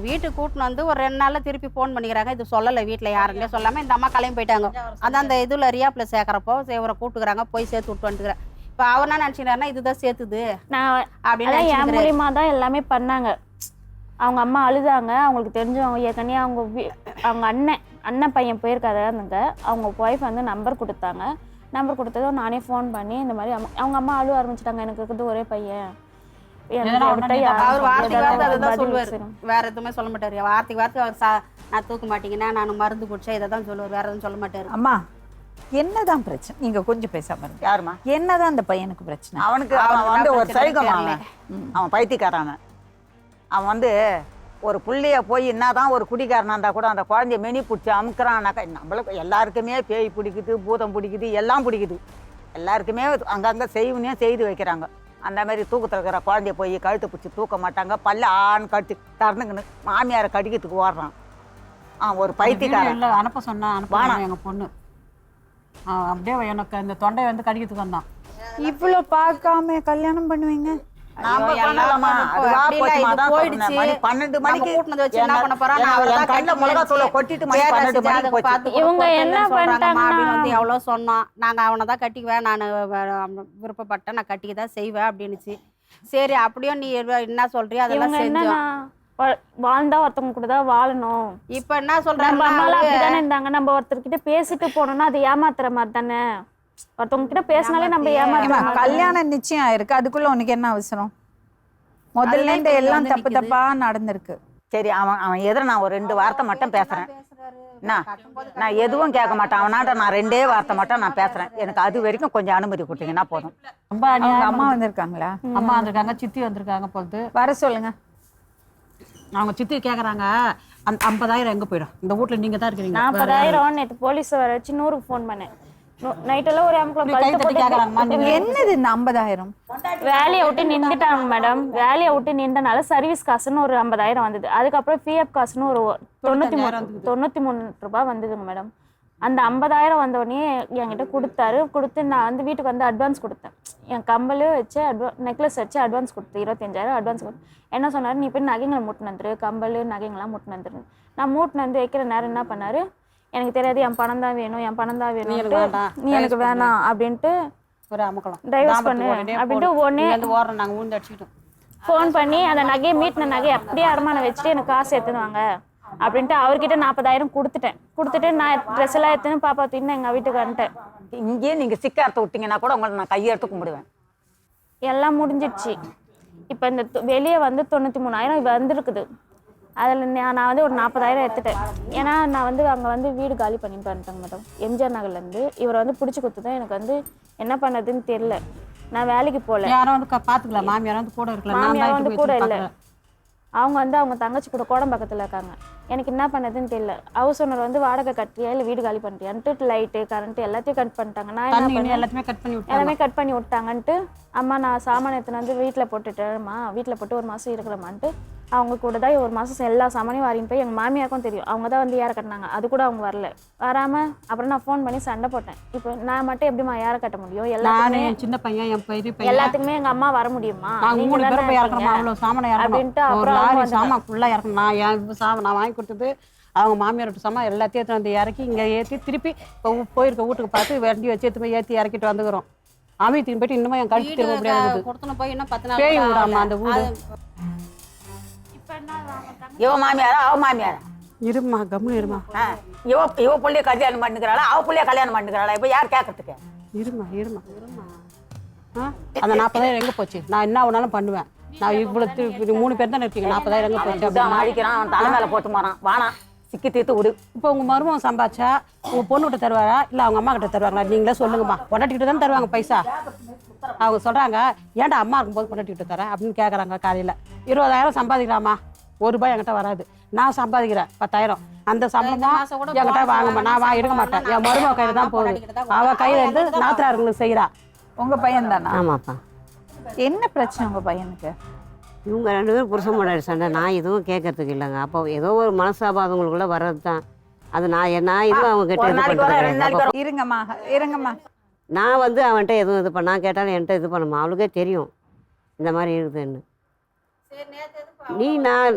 வீட்டுக்கு கூட்டின்னு வந்து ஒரு 2 நாளில் திருப்பி ஃபோன் பண்ணிக்கிறாங்க. இது சொல்லலை வீட்டில் யாருன்னே சொல்லாமல் இந்த அம்மா கிளம்பி போயிட்டாங்க. அதான் அந்த இதில் ரியாப்பில் சேர்க்குறப்போ இவரை கூப்பிட்டுக்கிறாங்க, போய் சேர்த்து விட்டு வந்துட்டுக்கிறேன். இப்போ அவர் என்ன நினச்சிக்கிறாருன்னா இதுதான் சேர்த்துது நான் அப்படின்னு என் மூலியமா தான் எல்லாமே பண்ணாங்க. அவங்க அம்மா அழுதாங்க, அவங்களுக்கு தெரிஞ்சவங்க ஏற்கனவே அவங்க அண்ணன் பையன் போயிருக்காதுங்க. அவங்க ஒய்ஃப் வந்து நம்பர் கொடுத்தாங்க. நம்பர் கொடுத்ததும் நானே ஃபோன் பண்ணி இந்த மாதிரி அவங்க அம்மா அழுவ ஆரம்பிச்சிட்டாங்க, எனக்கு இருக்கிறது ஒரே பையன். அவர் வார்த்தைக்கு வார்த்தை அதை தான் சொல்லுவார், வேற எதுவுமே சொல்ல மாட்டார். வார்த்தைக்கு வார்த்தை அவர் நான் தூக்க மாட்டீங்கன்னா நான் மருந்து குடிச்சேன் இதை தான் சொல்லுவார், வேற எதுவும் சொல்ல மாட்டார். அம்மா என்னதான் பிரச்சனை? நீங்க கொஞ்சம் பேசாம இருங்க. யாருமா? என்னதான் அந்த பையனுக்கு பிரச்சனை? அவனுக்கு வந்து ஒரு சைகமான, அவன் பைத்தியக்காரான. அவன் வந்து ஒரு புள்ளைய போய் என்னதான் ஒரு குடிக்காரனா இருந்தால் கூட அந்த குழந்தைய மெனி பிடிச்சி அமுக்குறான்னாக்கா, நம்மளுக்கு எல்லாருக்குமே பேய் பிடிக்குது, பூதம் பிடிக்குது, எல்லாம் பிடிக்குது. எல்லாருக்குமே அங்கங்கே செய்து வைக்கிறாங்க. அந்த மாதிரி தூக்கத்தில் இருக்கிற குழந்தைய போய் கழுத்து பிடிச்சி தூக்க மாட்டாங்க. பல்ல ஆண் கட்டு தரணுங்கன்னு மாமியாரை கடிக்கிறதுக்கு ஓடுறான். ஒரு பைத்தியக்காரன். இல்லை அனுப்ப சொன்னா அனுப்பானா எங்கள் பொண்ணு அப்படியே எனக்கு அந்த தொண்டை வந்து கடிக்கிறதுக்கு வந்தான். இவ்வளோ பார்க்காம கல்யாணம் பண்ணுவீங்க? இவங்க என்ன எவ்வளோ சொன்னோம், நாங்கள் அவனை தான் கட்டிக்குவேன், நான் விருப்பப்பட்டேன், நான் கட்டிக்க தான் செய்வேன் அப்படின்னுச்சு. சரி அப்படியும் நீ என்ன சொல்றியோ அதெல்லாம் செஞ்சோம். வாழ்ந்தா ஒருத்தவங்க கூட தான் வாழணும். இப்ப என்ன சொல்றாங்க, நம்ம அம்மாலாம் அப்படிதானே இருந்தாங்க. நம்ம ஒருத்தர்கிட்ட பேசிட்டு போனோம்னா அது ஏமாத்துற மாதிரி தானே. ஒருத்தவங்க கிட்ட பேசினாலே நம்ம ஏமாத்துற. கல்யாணம் நிச்சயம் ஆயிருக்கு, அதுக்குள்ள உனக்கு என்ன அவசரம்? முதல்ல இருந்து எல்லாம் தப்பு தப்பா நடந்திருக்கு. சரி அவன் எதிர நான் ஒரு 2 வார்த்தை மட்டும் பேசுறேன். நான் எதுவும் கேட்க மாட்டேன் அவனாட்ட. நான் 2 வார்த்தை மட்டும் நான் பேசுறேன். எனக்கு அது வரைக்கும் கொஞ்சம் அனுமதி கொடுத்தீங்கன்னா போதும். ரொம்ப அம்மா வந்திருக்காங்களா? அம்மா வந்திருக்காங்க, சித்தி வந்திருக்காங்க போகுது. வர சொல்லுங்க. அவங்க சித்தி கேட்குறாங்க, அந்த 50,000 எங்கே போயிடும்? இந்த வீட்டில் நீங்கள் தான் இருக்கிறீங்க. 40,000 நேற்று போலீஸ் வர வச்சு 100க்கு ஃபோன் பண்ணேன். நைட்டெல்லாம் ஒரு என்னது இந்த 50,000? வேலையை விட்டு நின்றுட்டாங்க மேடம். வேலையை விட்டு நின்றனால சர்வீஸ் காசுன்னு ஒரு 50,000 வந்தது. அதுக்கப்புறம் பிஎஃப் காசுன்னு ஒரு 93 ரூபாய் வந்ததுங்க மேடம். அந்த 50,000 வந்தோடனே என்கிட்ட கொடுத்து நான் வந்து வீட்டுக்கு வந்து அட்வான்ஸ் கொடுத்தேன். என் கம்பல் வச்சு நெக்லஸ் வச்சு அட்வான்ஸ் கொடுத்து 25,000 அட்வான்ஸ் கொடுத்து என்ன சொன்னார், நீ போய் நகைங்களை மூட்டின்னு வந்துரு, கம்பல் நகைங்களாம் மூட்டின்னு வந்துரு. நான் மூட்டின்னு வந்து வைக்கிற நேரம் என்ன பண்ணாரு, எனக்கு தெரியாது, என் பணம் தான் வேணும், நீ எனக்கு வேணாம் அப்படின்ட்டு ஒரு அமுக்கலாம் டைவர்ஸ் பண்ணு அப்படின்ட்டு உடனே நாங்கள் ஊந்து அடிச்சுக்கிட்டோம். ஃபோன் பண்ணி அந்த நகையை மீட்டின நகையை அப்படியே அடமானம் வச்சுட்டு எனக்கு காசு எடுத்துடுவாங்க அப்படின்ட்டு அவர்கிட்ட 40,000 கொடுத்துட்டு நான் ட்ரெஸ் எல்லாம் எடுத்துன்னு பாப்பா தூக்கின்னு எங்கள் வீட்டுக்கு வந்துட்டேன். இங்கேயே நீங்கள் சிக்காரத்தை விட்டீங்கன்னா கூட உங்களை நான் கையெடுத்து கும்பிடுவேன். எல்லாம் முடிஞ்சிடுச்சு. இப்போ இந்த வெளியே வந்து 93,000 வந்துருக்குது. அதில் நான் வந்து ஒரு 40,000 எடுத்துட்டேன். ஏன்னா நான் வந்து அங்கே வந்து வீடு காலி பண்ணிட்டு வந்துட்டேங்க மேடம். எம்ஜிஆர் நகர்லேருந்து இவரை வந்து பிடிச்சி கொடுத்துதான் எனக்கு வந்து என்ன பண்ணதுன்னு தெரியல. நான் வேலைக்கு போகல. யாரும் வந்து பார்த்துக்கலாம், மாமியார் வந்து கூட இருக்கலாம், மாமியார் வந்து கூட இல்லை. அவங்க வந்து அவங்க தங்கச்சி கூட கோடம்பாக்கத்தில் இருக்காங்க. எனக்கு என்ன பண்ணதுன்னு தெரியல. ஹவுஸ் ஓனர் வந்து வாடகை கட்டியா இல்லை வீடு காலி பண்ணிட்டியான்ட்டு லைட்டு கரண்ட்டு எல்லாத்தையும் கட் பண்ணிட்டாங்க. நான் என்ன பண்ணேன், எல்லாமே கட் பண்ணி விட்டாங்கன்ட்டு அம்மா நான் சாமான் எடுத்துன்னு வந்து வீட்டில் போட்டுட்டேம்மா, வீட்டில் போட்டு 1 மாதம் இருக்கிறமான்ட்டு அவங்க கூட தான் 1 மாதம் எல்லா சாமானையும் வாரின்னு போய் எங்கள் மாமியாருக்கும் தெரியும். அவங்க தான் வந்து யாரை கட்டினாங்க. அது கூட அவங்க வரல. வராமல் அப்புறம் நான் ஃபோன் பண்ணி சண்டை போட்டேன். இப்போ நான் மட்டும் எப்படிமா யாரை கட்ட முடியும்? எல்லாருமே சின்ன பையன் என் பெரிய பையன் எல்லாத்துக்குமே எங்கள் அம்மா வர முடியுமா அப்படின்ட்டு அப்புறம் சாமான் ஃபுல்லாக இறக்கணும். நான் வாங்கி கொடுத்தது அவங்க மாமியார் சமா எல்லாத்தையும் எடுத்து வந்து இறக்கி இங்கே ஏற்றி திருப்பி இப்போ போயிருக்க வீட்டுக்கு பார்த்து வண்டி வச்சு எடுத்து போய் ஏற்றி இறக்கிட்டு வந்துக்கிறோம். அமைத்தின்னு போயிட்டு இன்னும் என் கழுத்து திரும்ப முடியாது. கொடுத்துன்னு போய் இன்னும் 10 நாள் பேய் விடாமா அந்த வீடு. இவ மாமியாரா அவ மாமியாரா? இருமா கம்முன்னு இருமா. இவ பிள்ளைய கல்யாணம் பண்ணிக்கிறாளா அவ பிள்ளைய கல்யாணம் பண்ணிக்கிறாளா? இப்போ யார் கேட்கறதுக்கு? இருமா இருமா அந்த 40,000 எங்கே போச்சு? நான் என்ன வேணாலும் பண்ணுவேன். நான் இவ்வளோ 3 பேர் தான் இருக்கீங்க. 40,000 எங்கே போச்சு? அப்படிதான் அடிக்கிறான், அவன் தலை மேலே போட்டு மாறான். வானா சிக்கி தீர்த்து விடு. இப்போ உங்கள் மருமகன் சம்பாதிச்சா உங்கள் பொண்ணு கிட்ட தருவாரா இல்லை அவங்க அம்மா கிட்ட தருவாங்களா? நீங்களே சொல்லுங்கம்மா. பொண்டாட்டிக்கிட்ட தான் தருவாங்க பைசா. அவங்க சொல்கிறாங்க ஏன்டா அம்மா இருக்கும்போது பொண்டாட்டிக்கிட்ட தரேன் அப்படின்னு கேட்குறாங்க. காலையில் 20,000 சம்பாதிக்கலாமா? ₹1 என்கிட்ட வராது. நான் சம்பாதிக்கிறேன் 10,000. அந்த சம்பளமா என்கிட்ட வாங்கம்மா. நான் எடுக்க மாட்டேன். என் மருமக கையில் தான் போகுது. அவள் கையில் இருந்து நாத்தனார்களுக்கு செய்கிறா. உங்க பையன் தானா? ஆமாப்பா. என்ன பிரச்சனை உங்க பையனுக்கு? இவங்க 2 பேரும் புருஷன் முன்னாடி சண்டை. நான் எதுவும் கேட்கறதுக்கு இல்லைங்க. அப்போ ஏதோ ஒரு மனசாபாதங்களுக்குள்ள வர்றது தான். அது நான் இதுவும் அவங்க கிட்ட இது பண்ணுறேன். இருங்கம்மா. நான் அவன்கிட்ட எதுவும் இது பண்ண நான் கேட்டாலும் என்கிட்ட இது பண்ணுமா? அவளுக்கே தெரியும் இந்த மாதிரி இருக்குதுன்னு. நீ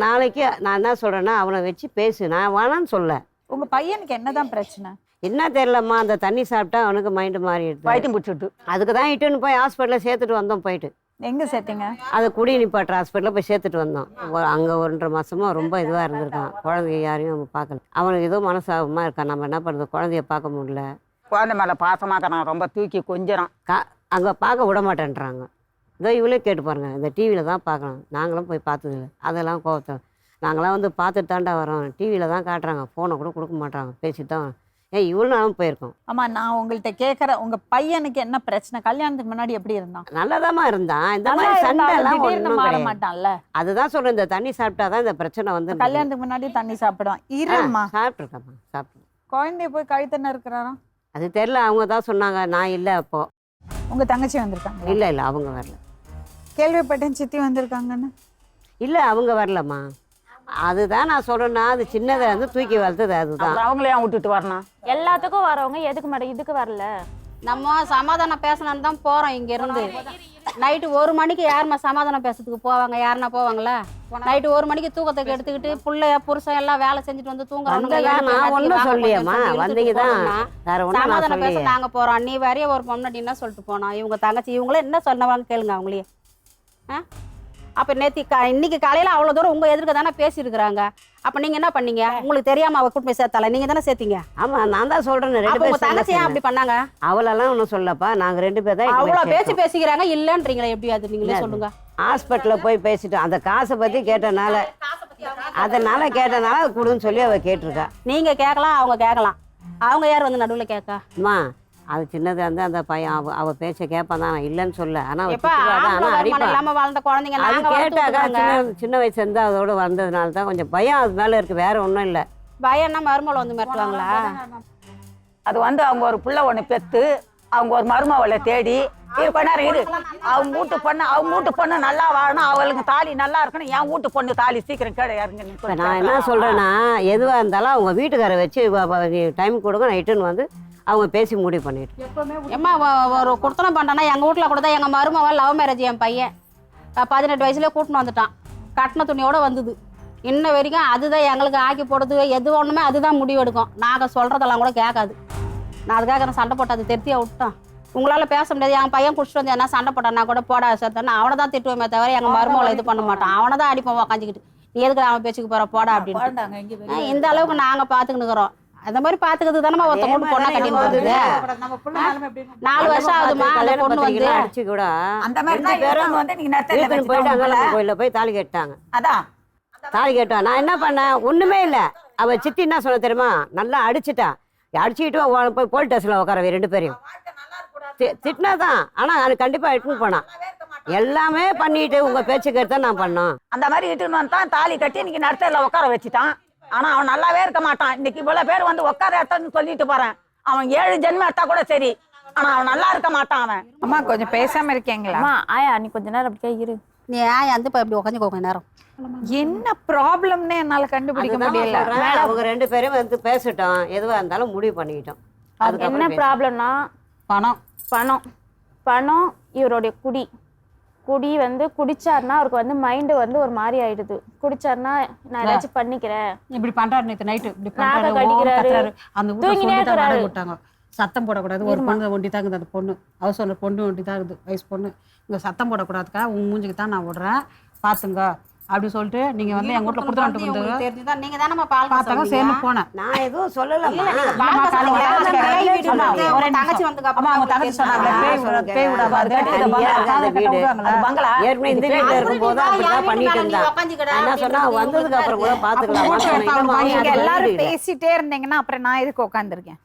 நாளைக்கு நான் என்ன சொல்கிறேன்னா அவனை வச்சு பேசு. நான் வேணான்னு சொல்ல. உங்க பையனுக்கு என்னதான் பிரச்சனை? என்ன தெரியலம்மா, அந்த தண்ணி சாப்பிட்டா அவனுக்கு மைண்டு மாறிடுது. வயிற்று பிடிச்சிட்டு அதுக்கு தான் இட்டுன்னு போய் ஹாஸ்பிட்டலில் சேர்த்துட்டு வந்தோம். போயிட்டு எங்க சேர்த்தீங்க? அது குடிநீப்பாட்டு ஹாஸ்பிட்டலில் போய் சேர்த்துட்டு வந்தோம். அங்கே 1.5 மாசமா ரொம்ப இதுவாக இருந்திருக்கான். குழந்தைய யாரையும் நம்ம பார்க்கல. அவனுக்கு ஏதோ மனசாபமாக இருக்கான். நம்ம என்ன பண்ணுறது? குழந்தைய பார்க்க முடியல. குழந்தை மேலே பாசமாக நான் ரொம்ப தூக்கி கொஞ்சறான். அங்கே பார்க்க விட மாட்டேன்றாங்க. இதோ இவளே கேட்டு பாருங்க. இந்த டிவியில் தான் பார்க்கலாம். நாங்களும் போய் பார்த்ததில்ல. அதெல்லாம் கோவத்தை நாங்களாம் பார்த்துட்டு தாண்டா வரோம். டிவியில் தான் காட்டுறாங்க. ஃபோனை கூட கொடுக்க மாட்டாங்க. பேசிட்டு தான் இவ்வளோ நாளும் போயிருக்கோம். ஆமா, நான் உங்கள்கிட்ட கேட்குறேன், உங்க பையனுக்கு என்ன பிரச்சனை? கல்யாணத்துக்கு முன்னாடி எப்படி இருந்தான்? நல்லதாமா இருந்தான். இந்த மாதிரி சண்டை எல்லாம் ஒன்றும் மாற கிடையாது. மாட்டான்ல. அதுதான் சொல்றேன். இந்த தண்ணி சாப்பிட்டாதான் இந்த பிரச்சனை கல்யாணத்துக்கு முன்னாடி தண்ணி சாப்பிடுவான். இருமா, சாப்பிட்டுருக்கம்மா சாப்பிட்டு. குழந்தைய போய் கழுத்தன இருக்கிறாராம். அது தெரியல. அவங்க தான் சொன்னாங்க. நான் இல்லை. அப்போ உங்க தங்கச்சி வந்திருக்காங்க? இல்லை அவங்க வரல. கேள்விப்பட்டேன் சித்தி வந்திருக்காங்கன்னு. இல்லை அவங்க வரலம்மா. அதுதான் நான் சொல்றேன்னா அது சின்னதை தூக்கி வளர்த்தது. அதுதான் அவங்களே விட்டுட்டு வரணும். எல்லாத்துக்கும் வரவங்க எதுக்கு மேடம் இதுக்கு வரல? நம்ம சமாதானம் பேசணும்னு தான் போகிறோம். இங்கேருந்து நைட்டு 1 மணிக்கு யாருமா சமாதானம் பேசுறதுக்கு போவாங்க? யாருன்னா போவாங்களா? நைட்டு 1 மணிக்கு தூக்கத்தை எடுத்துக்கிட்டு பிள்ளைய புருஷன் எல்லாம் வேலை செஞ்சுட்டு வந்து நான் ஒன்றும் சொல்லியம்மா. வந்தீங்க தான் சமாதானம் பேச நாங்கள் போகிறோம். நீ வரைய ஒரு பொண்ணு என்ன சொல்லிட்டு போனோம்? இவங்க தங்கச்சி இவங்களே என்ன சொன்னவாங்க கேளுங்க அவங்களே. அப்போ இன்னைக்கு காலையில் அவ்வளோ தூரம் உங்கள் எதிர்க்க தானே பேசியிருக்கிறாங்க. அப்போ நீங்கள் என்ன பண்ணீங்க? உங்களுக்கு தெரியாமல் அவள் கூட்டு போய் சேர்த்தால நீங்கள் தானே சேர்த்தீங்க. ஆமாம், நான் தான் சொல்கிறேன். 2 பேரும் தங்கச்சி ஏன் அப்படி பண்ணாங்க? அவளெல்லாம் ஒன்றும் சொல்லப்பா. நாங்கள் 2 பேர் தான் அவ்வளோ பேசிக்கிறாங்க. இல்லைன்றீங்களா? எப்படி அது நீங்களே சொல்லுங்க. ஹாஸ்பிட்டலில் போய் பேசிட்டோம். அந்த காசை பற்றி கேட்டனால அது கொடுன்னு சொல்லி அவள் கேட்டிருக்கா. நீங்கள் கேட்கலாம், அவங்க கேட்கலாம். அவங்க யார் நடுவில் கேட்க? அம்மா அது சின்னது அந்த பையன் அவள் பேச்ச கேட்பான் தான். நான் இல்லைன்னு சொல்ல. ஆனால் அது கேட்டாக்கா சின்ன வயசு இருந்தால் அதோடு வந்ததுனால தான் கொஞ்சம் பயம் அது மேலே இருக்குது. வேற ஒன்றும் இல்லை. பயம்னா மருமகளை மிரட்டுவாங்களா? அது அவங்க ஒரு பிள்ளை ஒன்று பெற்று அவங்க ஒரு மருமவளை தேடி அவங்க வீட்டு பொண்ணு நல்லா வாழணும், அவளுக்கு தாலி நல்லா இருக்கணும். என் வீட்டு பொண்ணு தாலி சீக்கிரம் கேட இறங்க. நான் என்ன சொல்றேன்னா எதுவாக இருந்தாலும் அவங்க வீட்டுக்காரை வச்சு டைம் கொடுங்க. நைட்டுன்னு அவங்க பேசி முடிவு பண்ணிட்டு ஏம்மா ஒரு குடுத்தனம் பண்ணனா எங்கள் வீட்டில் கூட தான் எங்கள் மருமவன் லவ் மேரேஜ். என் பையன் 18 வயசுலேயே கூட்டின்னு வந்துட்டான். கட்டின துணியோட வந்தது. இன்ன வரைக்கும் அதுதான் எங்களுக்கு ஆக்கி போடுறது. எது ஒன்றுமே அதுதான் முடிவு எடுக்கும். நாங்கள் சொல்கிறதெல்லாம் கூட கேட்காது. நான் அதுக்காக நான் சண்டை போட்டு அதை திருத்தியா விட்டான். உங்களால் பேச முடியாது. என் பையன் குடிச்சிட்டு வந்து என்ன சண்டை போட்டான்னா கூட போடா சேர்த்தானா அவனை தான் திட்டுவோமே தவிர எங்கள் மருமகளை இது பண்ண மாட்டான். அவனை தான் அடிப்போம் உக்காஞ்சிக்கிட்டு. நீ எதுக்கு அவன் பேச்சுக்கு போகிற போடா அப்படின்னு. இந்த அளவுக்கு நாங்கள் பார்த்துக்கிட்டுக்கிறோம். அந்த மாதிரி பாத்துக்கிறது தானே ஒருத்த மூணு பொண்ணா கட்டின்னு போகுது. 4 வருஷம் ஆகுதுமா அந்த பொண்ணு வந்து அடிச்சு கூட அந்த மாதிரி தான் பேரும் வந்து நீங்க நத்தல போயிட்டு அங்கலம்மா கோயில்ல போய் தாலி கேட்டாங்க. அதான் தாலி கேட்டோம். நான் என்ன பண்ணேன்? ஒண்ணுமே இல்ல. அவ சித்தி என்ன சொல்ல தெரியுமா? நல்லா அடிச்சுட்டா. அடிச்சுக்கிட்டு போய் போலீஸ் ஸ்டேஷன்ல உட்கார 2 பேரையும் திட்டினாதான். ஆனா அது கண்டிப்பா இட்டுன்னு போனான். எல்லாமே பண்ணிட்டு உங்க பேச்சு கேட்டு நான் பண்ணோம். அந்த மாதிரி இட்டுன்னு வந்தான். தாலி கட்டி இன்னைக்கு நடுத்தல உட்கார வச்சுட்டான். ஆனா அவன் நல்லாவே இருக்க மாட்டான். இன்னைக்கு இவ்வளவு பேர் வந்து உட்கார எடுத்தான்னு சொல்லிட்டு போறேன். அவன் 7 ஜென்மம் எடுத்தா கூட சரி, ஆனா அவன் நல்லா இருக்க மாட்டான். அவன் அம்மா கொஞ்சம் பேசாம இருக்கீங்களா? அம்மா ஆயா நீ கொஞ்ச நேரம் அப்படியே இரு. நீ ஆயா வந்து இப்ப இப்படி உட்காந்து கொஞ்ச நேரம் என்ன ப்ராப்ளம்னே என்னால கண்டுபிடிக்க முடியல. அவங்க 2 பேரும் வந்து பேசிட்டோம். எதுவா இருந்தாலும் முடிவு பண்ணிக்கிட்டோம். என்ன ப்ராப்ளம்னா பணம் பணம் பணம் இவருடைய குடி குடி வந்து குடிச்சாருன்னா அவருக்கு வந்து மைண்டு வந்து ஒரு மாதிரி ஆயிடுது. குடிச்சாருன்னா நான் ஏதாச்சும் பண்ணிக்கிறேன் இப்படி பண்றாரு. நேற்று நைட்டு இப்படி நாக்க பண்றாரு, கடிக்கிறாரு, கத்துறாரு. அந்த வீட்டுல தூங்கினே சொல்லி தான் இருக்கிறாரு. வாடகை விட்டாங்க. சத்தம் போடக்கூடாது, ஒரு பொண்ணு ஒண்டி தான் இருக்குது. அந்த பொண்ணு அவர் சொன்ன பொண்ணு ஒண்டி தான் இருக்குது, வயசு பொண்ணு. இங்கே சத்தம் போடக்கூடாதுக்கா, உங்க மூஞ்சிக்கு தான் நான் விடுறேன் பாத்துங்க அப்படி சொல்லிட்டு நீங்க வந்து எங்க வீட்டுல கொடுத்துட்டு வந்து தெரிஞ்சுதான் நீங்க தானே பால் பார்த்தாங்க. சேர்ந்து போனேன். நான் எதுவும் சொல்லலம்மா. தங்கச்சி வந்து அவங்க தங்கச்சி சொன்னாங்களே பேய் விடாம அது கட்டி அந்த வீடு ஏற்கனவே இந்த வீட்டுல இருக்கும்போது அப்படிதான் பண்ணிட்டு இருந்தா. என்ன சொன்னா வந்ததுக்கு அப்புறம் கூட பாத்துக்கலாம். நீங்க எல்லாரும் பேசிட்டே இருந்தீங்கன்னா அப்புறம் நான் எதுக்கு உட்காந்துருக்கேன்?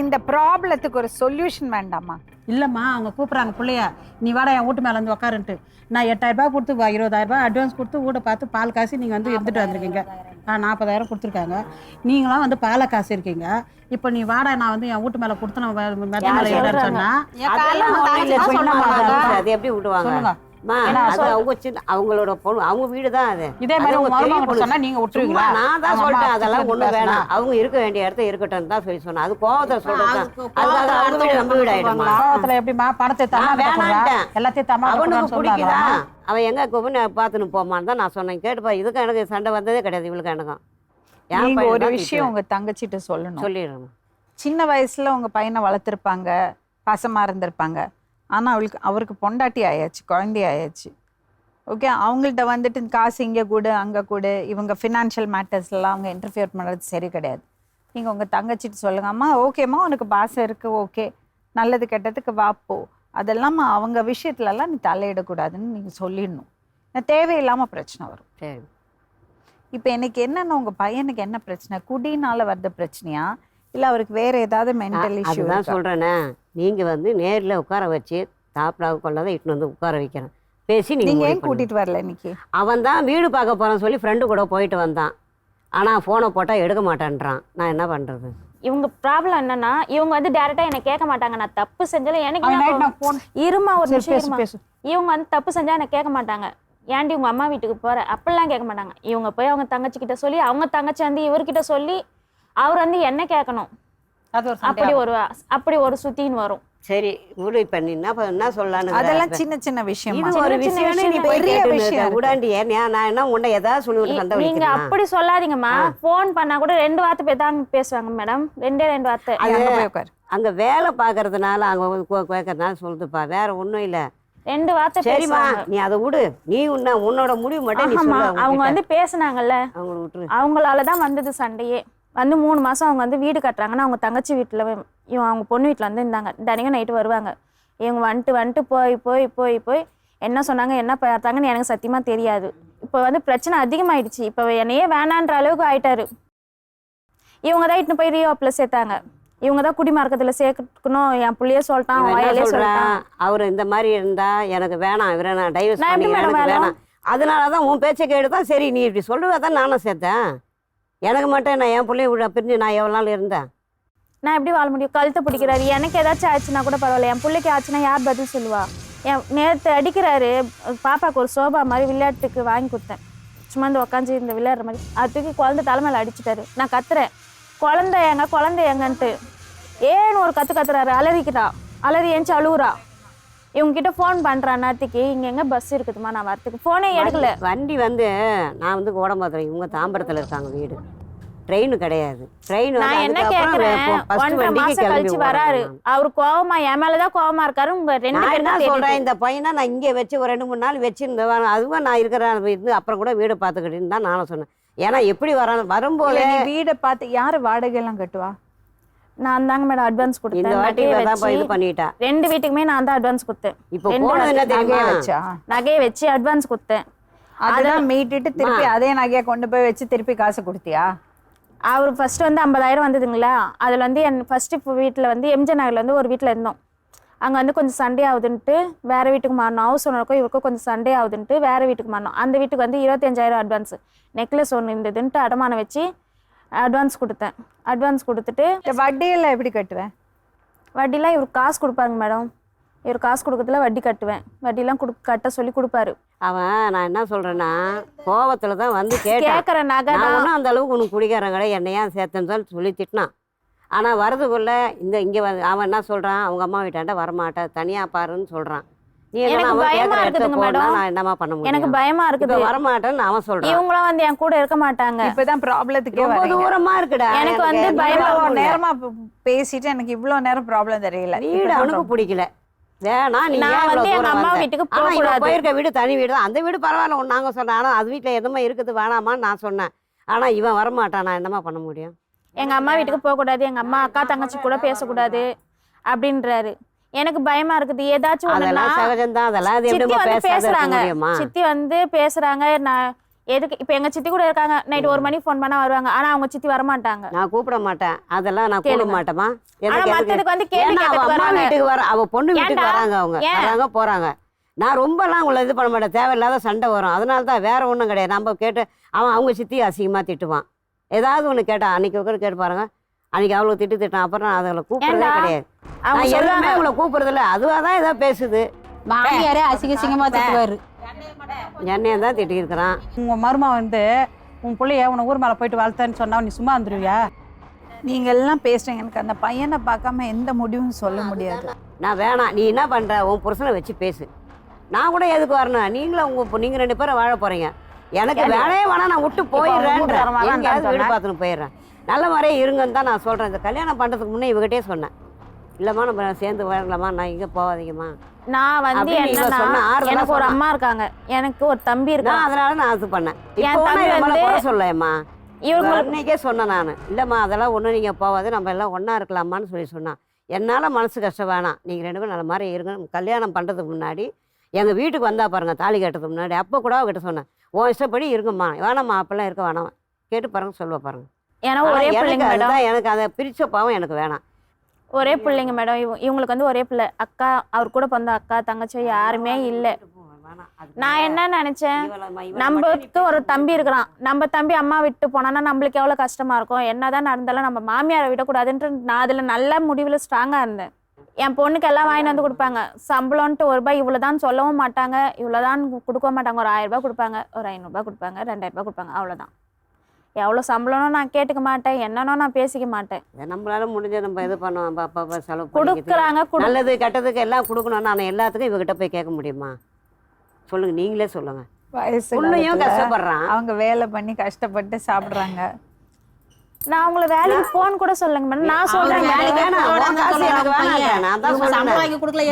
இந்த ப்ராப்ளத்துக்கு ஒரு சொல்யூஷன் வேண்டாமா? இல்லைம்மா, அவங்க கூப்பிட்றாங்க பிள்ளைய, நீ வாடா என் வீட்டு மேலே வந்து உட்காருன்ட்டு. நான் 8000 ரூபாய் கொடுத்து 20000 ரூபாய் அட்வான்ஸ் கொடுத்து வீடை பார்த்து பால் காசு நீங்கள் வந்து எடுத்துகிட்டு வந்திருக்கீங்க. 40000 கொடுத்துருக்காங்க. நீங்களாம் வந்து பாலை காசு இருக்கீங்க. இப்போ நீ வாடா நான் வந்து என் வீட்டு மேலே கொடுத்து நான் மெத்த மேலே ஏறேன்னு சொன்னால் அது எப்படி விடுவாங்க? சொல்லுங்க. அது அவங்க சின்ன அவங்களோட பொண்ணு, அவங்க வீடு தான் அது. இதே மாதிரி உங்க மருமகன் சொன்னா நீங்க விட்டுருவீங்களா? நான் தான் சொல்லிட்டேன் அதெல்லாம் ஒண்ணு வேணாம், அவங்க இருக்க வேண்டிய இடத்த இருக்கட்டும் தான் சொல்லி சொன்னேன். அது கோவத்தை சொல்றேன். அதுக்காக அவங்க வீடு நம்ம வீடு ஆயிடுமா? கோவத்துல எப்படிமா பணத்தை வேணான்ட்டேன். எல்லாத்தையும் தம்மா அவனுக்கு பிடிக்குதா? அவன் எங்க கோபுன்னு பார்த்துன்னு போமான்னு தான் நான் சொன்னேன். கேட்டுப்பா, இதுக்கு எனக்கு சண்டை வந்ததே கிடையாது இவளுக்கு எனக்கும். நீங்க ஒரு விஷயம் உங்க தங்கச்சிட்ட சொல்லணும். சொல்லிடுறேன். சின்ன வயசுல உங்க பையனை வளர்த்துருப்பாங்க, பாசமா இருந்திருப்பாங்க. ஆனால் அவருக்கு பொண்டாட்டி ஆயாச்சு, குழந்தை ஆயாச்சு. ஓகே, அவங்கள்ட்ட வந்துட்டு காசு இங்கே கூட அங்கே கூட இவங்க ஃபினான்ஷியல் மேட்டர்ஸ்லாம் அவங்க இன்டர்ஃபியர் பண்ணுறது சரி கிடையாது. நீங்கள் உங்கள் தங்கச்சிட்டு சொல்லுங்க, அம்மா ஓகேம்மா உனக்கு பாசம் இருக்குது, ஓகே நல்லது கெட்டதுக்கு வாப்போ, அதெல்லாம் அவங்க விஷயத்துலலாம் நீ தலையிடக்கூடாதுன்னு நீங்கள் சொல்லிடணும். தேவையில்லாமல் பிரச்சனை வரும். சரி, இப்போ எனக்கு என்னென்ன உங்கள் பையனுக்கு என்ன பிரச்சனை? குடினால வர்ற பிரச்சனையா இல்லை அவருக்கு வேறு ஏதாவது மென்டல் இஷ்யூ? அதுதான் சொல்கிறேனே, நீங்கள் வந்து நேரில் உட்கார வச்சு தாப்படாக கொள்ளாத இட்டுன்னு வந்து உட்கார வைக்கிறேன், பேசி நீங்கள் ஏன் கூட்டிகிட்டு வரல இன்னைக்கு? அவன் தான் வீடு பார்க்க போகிறான்னு சொல்லி ஃப்ரெண்டு கூட போயிட்டு வந்தான். ஆனால் ஃபோனை போட்டால் எடுக்க மாட்டேன்றான். நான் என்ன பண்ணுறது? இவங்க ப்ராப்ளம் என்னன்னா இவங்க வந்து டைரக்டா என்ன கேட்க மாட்டாங்க. நான் தப்பு செஞ்சாலும் எனக்கு இருமா ஒரு நிமிஷம், இவங்க வந்து தப்பு செஞ்சா எனக்கு கேட்க மாட்டாங்க. ஏன்டி உங்க அம்மா வீட்டுக்கு போற அப்படிலாம் கேட்க மாட்டாங்க. இவங்க போய் அவங்க தங்கச்சி கிட்ட சொல்லி, அவங்க தங்கச்சி வந்து இவர்கிட்ட சொல்லி, அவர் வந்து என்ன கேட்கணும். அப்படி ஒரு சுத்தின்னு வரும். சரி விடு, இப்ப நீ என்ன சொல்லலான்னு? அதெல்லாம் சின்ன சின்ன விஷயம். இது ஒரு விஷயம், நீ பெரிய விஷயம் உடாண்டியே. நான் என்ன உன்னை ஏதாவது சொல்லிவிட்டு சண்டை நீங்க வலிக்கிறேனா? அப்படி சொல்லாதீங்கம்மா. போன் பண்ணா கூட 2 வார்த்தை தான் பேசுவாங்க மேடம். 2 வார்த்தை. அங்க வேலை பாக்குறதுனால அங்க கேட்கறதுனால சொல்லுதுப்பா, வேற ஒண்ணும் இல்ல. 2 வார்த்தை. சரிம்மா, நீ அதை விடு. நீ உன்னோட முடிவு மட்டும் நீ சொல்லு. அவங்க வந்து பேசுனாங்கல்ல, அவங்கள விட்டுரு. அவங்களாலதான் வந்தது சண்டையே. வந்து 3 மாசம் அவங்க வந்து வீடு கட்டுறாங்கன்னா அவங்க தங்கச்சி வீட்டில் அவங்க பொண்ணு வீட்டில் வந்து இருந்தாங்க. தினைக்கும் நைட்டு வருவாங்க. இவங்க வந்துட்டு போய் என்ன சொன்னாங்க என்ன பார்த்தாங்கன்னு எனக்கு சத்தியமாக தெரியாது. இப்போ வந்து பிரச்சனை அதிகமாயிடுச்சு. இப்போ என்னையே வேணான்ற அளவுக்கு ஆயிட்டாரு. இவங்க தான் இட்டுன்னு போய் ரீஆப்ல சேர்த்தாங்க. இவங்க தான் குடிமார்க்கத்தில் சேர்க்கணும். என் பிள்ளையே சொல்லிட்டான், வாயிலே சொல்லிட்டான். அவர் இந்த மாதிரி இருந்தா எனக்கு வேணாம், இவரை நான் டைவர்ஸ் பண்ணிக்கிறேன், வேணாம். அதனாலதான் உன் பேச்சை கேட்டுதான் சரி நீ இப்படி சொல்லுவதான் நானும் சேர்த்தேன். எனக்கு மட்டும் நான் என் பிள்ளைய பிரிஞ்சு நான் எவ்வளோ நாள் இருந்தேன்? நான் எப்படி வாழ முடியும்? கழுத்தை பிடிக்கிறாரு. எனக்கு ஏதாச்சும் ஆச்சுன்னா கூட பரவாயில்ல, என் பிள்ளைக்கு ஆச்சுன்னா யார் பதில் சொல்லுவா? நேற்று அடிக்கிறாரு. பாப்பாவுக்கு ஒரு சோபா மாதிரி விளையாட்டுக்கு வாங்கி கொடுத்தேன். சும்மா வந்து உட்காந்து இந்த விளையாடுற மாதிரி அது தூக்கி குழந்தை தலைமையில் அடிச்சுட்டாரு. நான் கத்துறேன், குழந்தை எங்கன்ட்டு. ஏன்னு ஒரு கத்துறாரு. அலறி ஏஞ்சி அழுவுறா. இவங்ககிட்ட ஃபோன் பண்ணுறேன் நேற்றுக்கு, இங்கே எங்கே பஸ் இருக்குதுமா நான் வரத்துக்கு. ஃபோனே எடுக்கல. வண்டி வந்து நான் வந்து கோடம்பாத்திரம், இவங்க தாம்பரத்தில் இருக்காங்க வீடு. ட்ரெயின் கிடையாது. ட்ரெயின் நான் என்ன கேட்குறேன், 1.5 மாசம் கழிச்சு வராரு. அவரு கோவமா என் மேலதான் கோவமா இருக்காரு. உங்க 2 பேரும் என்ன சொல்றேன், இந்த பையனை நான் இங்கே வச்சு ஒரு 2-3 நாள் வச்சிருந்தேன். அதுவும் நான் இருக்கிறேன் இருந்து அப்புறம் கூட வீடு பார்த்துக்கிட்டேன்னு தான் நானும் சொன்னேன். ஏன்னா எப்படி வரும்போது வீடை பார்த்து யாரு வாடகையெல்லாம் கட்டுவா? நான் தாங்க மேடம் அட்வான்ஸ் கொடுத்தேன். இந்த வாட்டி இது பண்ணிட்டா. 2 வீட்டுக்குமே நான் தான் அட்வான்ஸ் கொடுத்தேன். இப்போ போனது என்ன தெரியுமா? நகையை வச்சு அட்வான்ஸ் கொடுத்தேன். அதெல்லாம் மீட்டுட்டு திருப்பி அதே நகையை கொண்டு போய் வச்சு திருப்பி காசு கொடுத்தியா? அவர் ஃபர்ஸ்ட் வந்து 50,000 வந்ததுங்களா. அதில் வந்து என் ஃபர்ஸ்ட் வீட்டில் வந்து எம்ஜி நகரில் வந்து ஒரு வீட்டில் இருந்தோம். அங்கே வந்து கொஞ்சம் சண்டே ஆகுதுன்ட்டு வேறு வீட்டுக்கு மாறணும். ஹவுஸ் ஓனருக்கும் இவருக்கும் கொஞ்சம் சண்டே ஆகுதுன்ட்டு வேறு வீட்டுக்கு மாறணும். அந்த வீட்டுக்கு வந்து 25,000 அட்வான்ஸ். நெக்லஸ் ஒன்று இருந்ததுன்ட்டு அடமானம் வச்சு அட்வான்ஸ் கொடுத்தேன். அட்வான்ஸ் கொடுத்துட்டு வட்டியெல்லாம் எப்படி கட்டுவேன்? வட்டிலாம் இவர் காசு கொடுப்பாருங்க மேடம். இவர் காசு கொடுக்கறதுல வட்டி கட்டுவேன். வட்டிலாம் கட்ட சொல்லி கொடுப்பாரு. அவன் நான் என்ன சொல்றேன்னா கோவத்துல தான் வந்து கேட்கற நகை ஒன்றும் அந்த அளவுக்கு உனக்கு குடிக்காரன் கடை என்னையா சேர்த்துன்னு சொல்லி திட்டினான். ஆனால் வரதுக்குள்ள இங்கே வந்து அவன் என்ன சொல்கிறான், அவங்க அம்மா வீட்டாண்ட வரமாட்டேன் தனியாக பாருன்னு சொல்கிறான். நீ என்ன எனக்கு அவன் பயமா கேட்குற இடத்த இருக்குதுங்க போனா மேடம். நான் என்னம்மா பண்ண முடியும்? எனக்கு பயமா இப்போ இருக்குது. வரமாட்டேன்னு அவன் சொல்றான். இவங்களும் வந்து என் கூட இருக்க மாட்டாங்க. இப்பதான் ப்ராப்ளத்துக்கே ரொம்ப வரீங்க. தூரமா இருக்குடா. எனக்கு வந்து பயமா இவ்வளோ இருக்குல்ல. நேரமா பேசிட்டு எனக்கு இவ்வளவு நேரம் ப்ராப்ளம் தெரியல. வீடு அவனுக்கு பிடிக்கல. வேணா நீ நான் ஏன் வந்து இவ்வளவு எங்க தூரம் அம்மா வந்த? வீட்டுக்கு ஆனா இவன் போகக்கூடாது. போயிருக்க வீடு தனி வீடு தான். அந்த வீடு பரவாயில்ல ஒன்று நாங்கள் சொன்னேன். ஆனால் அது வீட்டில் என்னமா இருக்குது வேணாமான்னு நான் சொன்னேன். ஆனால் இவன் வரமாட்டான். நான் என்னம்மா பண்ண முடியும்? எங்க அம்மா வீட்டுக்கு போக கூடாது, எங்க அம்மா அக்கா தங்கச்சி கூட பேசக்கூடாது அப்படின்றாரு. எனக்கு பயமா இருக்குது. ஏதாச்சும் ஒண்ணுன்னா அதெல்லாம் சகஜம்தான். அதெல்லாம் அது சித்தி எப்படிமா வந்து பேசாத இருக்க பேசுறாங்க. முடியுமா? சித்தி வந்து பேசுறாங்க. நான் எதுக்கு இப்ப எங்க சித்தி கூட இருக்காங்க. நைட் 1 மணி ஃபோன் பண்ணா வருவாங்க. ஆனா அவங்க சித்தி வர மாட்டாங்க. நான் கூப்பிட மாட்டேன். அதெல்லாம் நான் கூப்பிட கேளுங்க. மாட்டேமா? ஆனா மத்ததுக்கு வந்து கேள்வி ஏன்னா அவ கேட்கறதுக்கு அம்மா வராங்க. வீட்டுக்கு வர, அவ பொண்ணு வீட்டுக்கு ஏன்டா? வராங்க. அவங்க ஏன்? வராங்க போறாங்க. நான் ரொம்பலாம் உங்களை இது பண்ண மாட்டேன். தேவையில்லாத சண்டை வரும். அதனால தான் வேற ஒன்றும் கிடையாது. நம்ம கேட்டு அவங்க சித்தி அசிங்கமாக திட்டுவான். ஏதாவது ஒன்று கேட்டான். அன்னைக்கு உட்காந்து கேட்டு பாருங்க. அன்னைக்கு அவ்வளோ திட்டான். அப்புறம் நான் அதில் கூப்பிடுறதே ஏன்டா? கிடையாது. அவங்க நான் எல்லாமே சொல்றாங்க. உங்களை கூப்பிடுறதில்ல. அதுவாக தான் ஏதோ பேசுது. மாமியாரே அசிங்கமா திட்டுவாரு. என்னையை தான் திட்டிருக்கிறான். உங்கள் மருமா வந்து உன் பிள்ளைய உன்னை ஊர் மேலே போயிட்டு வளர்த்தேன்னு சொன்னா நீ சும்மா வந்துருவியா? நீங்க எல்லாம் பேசுறீங்க. எனக்கு அந்த பையனை பார்க்காம எந்த முடிவும் சொல்ல முடியாது. நான் வேணாம். நீ என்ன பண்ணுற? உன் புருஷனை வச்சு பேசு. நான் கூட எதுக்கு வரணும்? நீங்களும் நீங்கள் 2 பேரும் வாழ போகிறீங்க. எனக்கு வேலையே வேணாம். நான் விட்டு போயிடுறேன். எங்கேயாவது வீடு பார்த்துன்னு போயிடுறேன். நல்ல முறையே இருங்கன்னு தான் நான் சொல்கிறேன். இந்த கல்யாணம் பண்ணுறதுக்கு முன்னே இவகிட்டே சொன்னேன். இல்லைம்மா நம்ம சேர்ந்து வாழலாமா, நான் இங்கே போகாதீங்கம்மா. நான் வந்து அப்படின்னு இவ என்னன்னா சொன்னா, ஆறுதலா எனக்கு ஒரு சொன்னா. அம்மா இருக்காங்க, எனக்கு ஒரு தம்பி நான் இருக்கான். அதனால நான் அது பண்ணேன். இப்போ தம்பி ஒன்றும் இவன் மேலே வந்து குறை சொல்லேம்மா. இவங்களுக்கு அன்னைக்கே சொன்னேன் நான். இல்லைம்மா அதெல்லாம் ஒன்றும் நீங்கள் போகாது, நம்ம எல்லாம் ஒன்றா இருக்கலாமான்னு சொன்னான். என்னால் மனசு கஷ்டம் வேணாம். நீங்கள் 2 பேரும் நல்ல மாதிரி இருங்க. கல்யாணம் பண்ணுறதுக்கு முன்னாடி எங்கள் வீட்டுக்கு வந்தா பாருங்க, தாலி கட்டுறதுக்கு முன்னாடி. அப்போ கூட அவகிட்ட சொன்னேன், உன் இஷ்டப்படி இருக்கும்மா, வேணாம்மா அப்பெல்லாம் இருக்க வேணாம். கேட்டு பாருங்க, சொல்லுவ பாருங்க. ஏன்னா ஆனா ஒரே எனக்கு பிள்ளைங்க மேடம். அதுதான், எனக்கு அதை பிரிச்ச பாவம் எனக்கு வேணாம். ஒரே பிள்ளைங்க மேடம். இவங்களுக்கு வந்து ஒரே பிள்ளை. அக்கா, அவர் கூட பிறந்த அக்கா தங்கச்சி யாருமே இல்லை. நான் என்ன நினைச்சேன், நம்மளுக்கு ஒரு தம்பி இருக்கிறான். நம்ம தம்பி அம்மா விட்டு போனான்னா நம்மளுக்கு எவ்வளவு கஷ்டமா இருக்கும். என்னதான் நடந்தாலும் நம்ம மாமியாரை விடக்கூடாதுன்ட்டு நான் அதுல நல்ல முடிவுல ஸ்ட்ராங்கா இருந்தேன். என் பொண்ணுக்கு எல்லாம் வாங்கிட்டு வந்து கொடுப்பாங்க. சம்பளம்ன்ட்டு ₹1 இவ்வளவுதான் சொல்லவும் மாட்டாங்க, இவ்வளவுதான் கொடுக்க மாட்டாங்க. ஒரு 1000 ரூபாய் கொடுப்பாங்க, ஒரு 500 ரூபாய் கொடுப்பாங்க, 2000 ரூபாய் கொடுப்பாங்க, அவ்வளவுதான். எவ்வளோ சம்பளம்னு நான் கேட்டுக்க மாட்டேன், என்னன்னோ நான் பேசிக்க மாட்டேன். நம்மளால முடிஞ்ச நம்ம இது பண்ணுவோம். அப்பா செலவு கொடுக்குறாங்க, நல்லது கெட்டதுக்கு எல்லாம் கொடுக்கணும். நான் எல்லாத்துக்கும் இவகிட்ட போய் கேட்க முடியுமா? சொல்லுங்க, நீங்களே சொல்லுங்க. வயசு புள்ளையும் காலத்துல கஷ்டப்படுறான். அவங்க வேலை பண்ணி கஷ்டப்பட்டு சாப்பிடுறாங்க. நான் உங்களை வேலைக்கு போன் கூட சொல்லுங்க மேடம். நான் சொல்றேன் வேலைக்கு வேணாம், உன் காசு எனக்கு வேணாம். நான் தான் சொல்றேன்.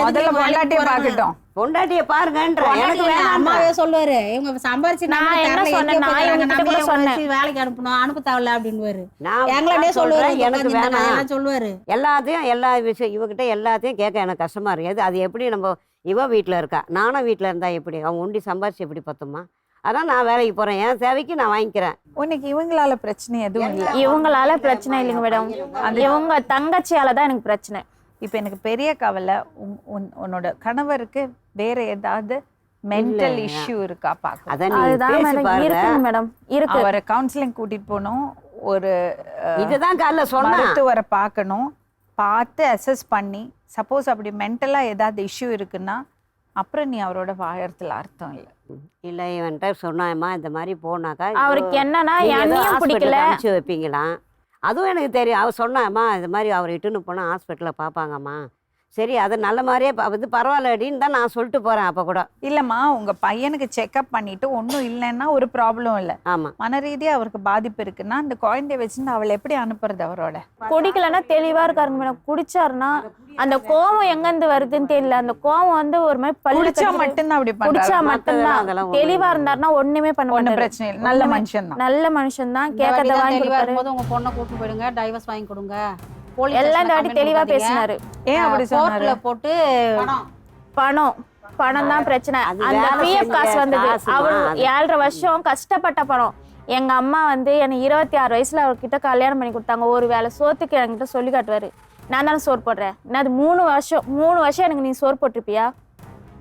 முதல்ல பொண்டாட்டியை பார்க்கட்டும். பொண்டாட்டியை பாருங்கன்ற. எனக்கு வேணாம். அம்மாவே சொல்லுவாரு, இவங்க சம்பாரிச்சு நான் என்ன சொன்னேன், நான் இவங்க கிட்ட கூட சொன்னேன். வேலைக்கு அனுப்பணும், அனுப்ப தேவையில்ல அப்படின்னு நான் எங்களே சொல்லுவாரு. எனக்கு வேணாம் சொல்லுவாரு எல்லாத்தையும். எல்லா விஷயம் இவகிட்ட எல்லாத்தையும் கேட்க எனக்கு கஷ்டமா இருக்குது. அது எப்படி நம்ம இவ வீட்டில் இருக்கா, நானும் வீட்டில் இருந்தா எப்படி? அவங்க உண்டி சம்பாரிச்சு எப்படி பத்துமா? அதான் நான் வேலைக்கு போறேன். என் தேவைக்கு நான் வாங்கிக்கிறேன். உனக்கு இவங்களால பிரச்சனை எதுவும் இல்லை. இவங்களால பிரச்சனை இல்லைங்க மேடம். இவங்க தங்கச்சியால தான் எனக்கு பிரச்சனை. இப்போ எனக்கு பெரிய கவலை, உன்னோட கணவருக்கு வேற ஏதாவது மென்டல் இஷ்யூ இருக்கா பார்க்க. அதான் நீ அதுதான் பேசி மேடம் பாருங்க. இருக்குங்க மேடம், இருக்கு. அவரை கவுன்சிலிங் கூட்டிட்டு போகணும். ஒரு இதுதான் காலைல சொன்னா. மருத்துவரை பார்க்கணும். பார்த்து அசஸ் பண்ணி, சப்போஸ் அப்படி மென்டலா ஏதாவது இஷ்யூ இருக்குன்னா அப்புறம் நீ அவரோட வாழறதுல அர்த்தம் இல்லை. இல்லை, இவன்கிட்ட சொன்னாயம்மா இந்த மாதிரி போனாக்கா அவருக்கு என்னன்னா என்னையும் பிடிக்கல. அனுப்பிச்சு வைப்பீங்களாம். அதுவும் எனக்கு தெரியும். அவர் சொன்னாம்மா இது மாதிரி அவர் இட்டுன்னு போனால் ஹாஸ்பிட்டலில் பார்ப்பாங்கம்மா. சரி, அது நல்ல மாதிரியே இது பரவாயில்லடின்னு தான் நான் சொல்லிட்டு போகிறேன். அப்போ கூட இல்லைம்மா, உங்க பையனுக்கு செக்அப் பண்ணிட்டு ஒன்றும் இல்லைன்னா ஒரு ப்ராப்ளம் இல்லை. ஆமாம், மன ரீதியாக அவருக்கு பாதிப்பு இருக்குன்னா அந்த குழந்தைய வச்சுருந்து அவளை எப்படி அனுப்புறது அவரோட? குடிக்கலன்னா தெளிவா இருக்காருங்க மேடம். குடிச்சாருன்னா அந்த கோவம் எங்கேருந்து வருதுன்னு தெரியல. அந்த கோவம் வந்து ஒரு மாதிரி குடிச்சா மட்டும்தான் அப்படி குடிச்சா பண்றாரு. மட்டும்தான். அதெல்லாம் தெளிவா இருந்தாருன்னா ஒண்ணுமே பண்ண ஒன்றும் மாட்டாரு. பிரச்சனை இல்லை. நல்ல மனுஷன் தான். நல்ல மனுஷன் தான். கேட்கறத வாங்கி தெளிவா கொடுப்பாரு. இருக்கும்போது உங்க பொண்ணை கூட்டு போயிடுங்க, டைவர்ஸ் வாங்கி கொடுங்க. எல்லாம் இந்த வாட்டி தெளிவா பேசினாரு. ஏன் அப்படி சொன்னாரு? கோர்ட்ல போட்டு பணம் தான் பிரச்சனை. அது அந்த வேலை பிஎஃப் செஞ்ச காசு வந்தது. காசுமா அவர் அது. 7.5 வருஷம் கஷ்டப்பட்ட பணம். எங்க அம்மா வந்து என்னை 26 வயசுல அவர்கிட்ட கல்யாணம் பண்ணி கொடுத்தாங்க. ஒரு வேளை சோத்துக்கு என்கிட்ட சொல்லி காட்டுவாரு, நான் தானே சோறு போடுறேன். நான் அது 3 வருஷம் எனக்கு நீ சோறு போட்டிருப்பியா?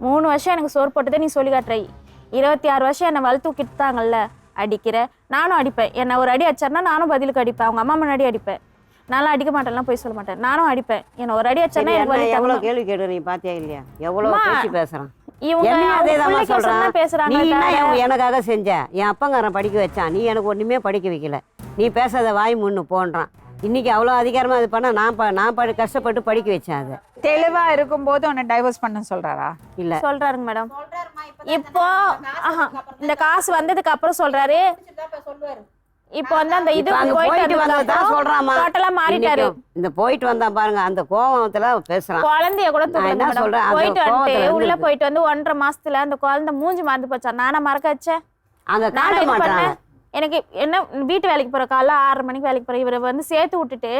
3 வருஷம் எனக்கு சோறு போட்டதே நீ சொல்லி காட்டுற. 26 வருஷம் என்னை வளர்த்து கிட்டாங்கல்ல, அடிக்கிற. நானும் அடிப்பேன். என்னை ஒரு அடி அடிச்சாருன்னா நானும் பதிலுக்கு அடிப்பேன். அவங்க அம்மா முன்னாடி அடிப்பேன். நானும் அடிக்க மாட்டேன்லாம் போய் சொல்ல மாட்டேன். நானும் அடிப்பேன். என்னை ஒரு அடி அடிச்சாருன்னா எனக்கு வலி எவ்வளோ தாங்க. கேள்வி கேட்டு நீ பாத்தியா இல்லையா? எவ்வளோ பேசி பேசுறான். இவங்க என்னையும் அதே தான் பிள்ளைக்கு சொல்றான். சொன்னா நீ பேசுறாங்க. என்ன எனக்காக செஞ்ச? என் அப்பங்காரன் படிக்க வச்சான், நீ எனக்கு ஒண்ணுமே படிக்க வைக்கல. நீ பேசாத வாய் முன்னு போன்றான். இன்னைக்கு அவ்வளோ அதிகாரமா இது பண்ண நான் கஷ்டப்பட்டு படிக்க வச்சேன். அதை தெளிவா இருக்கும்போது உன்னை டைவர்ஸ் பண்ண சொல்றாரா? இல்ல சொல்றாருங்க மேடம். இப்போ இந்த காசு வந்ததுக்கு அப்புறம் சொல்றாரு. இப்போ வந்து அந்த இது போயிட்டு வந்ததான் சொல்றாமா, டோட்டலா மாறிட்டாரு. இந்த போயிட்டு வந்தா பாருங்க அந்த கோவத்துல பேசுறான். குழந்தைய கூட என்ன சொல்றேன், போயிட்டு வந்துட்டு உள்ள போயிட்டு வந்து 1.5 மாசத்துல அந்த குழந்தை மூஞ்சி மறந்து போச்சா? நானா மறக்க வச்சேன்? அந்த காட்ட மாட்டான். எனக்கு என்ன வீட்டு வேலைக்கு போற காலைல 6:30 மணிக்கு வேலைக்கு போற இவரை வந்து சேர்த்து விட்டுட்டு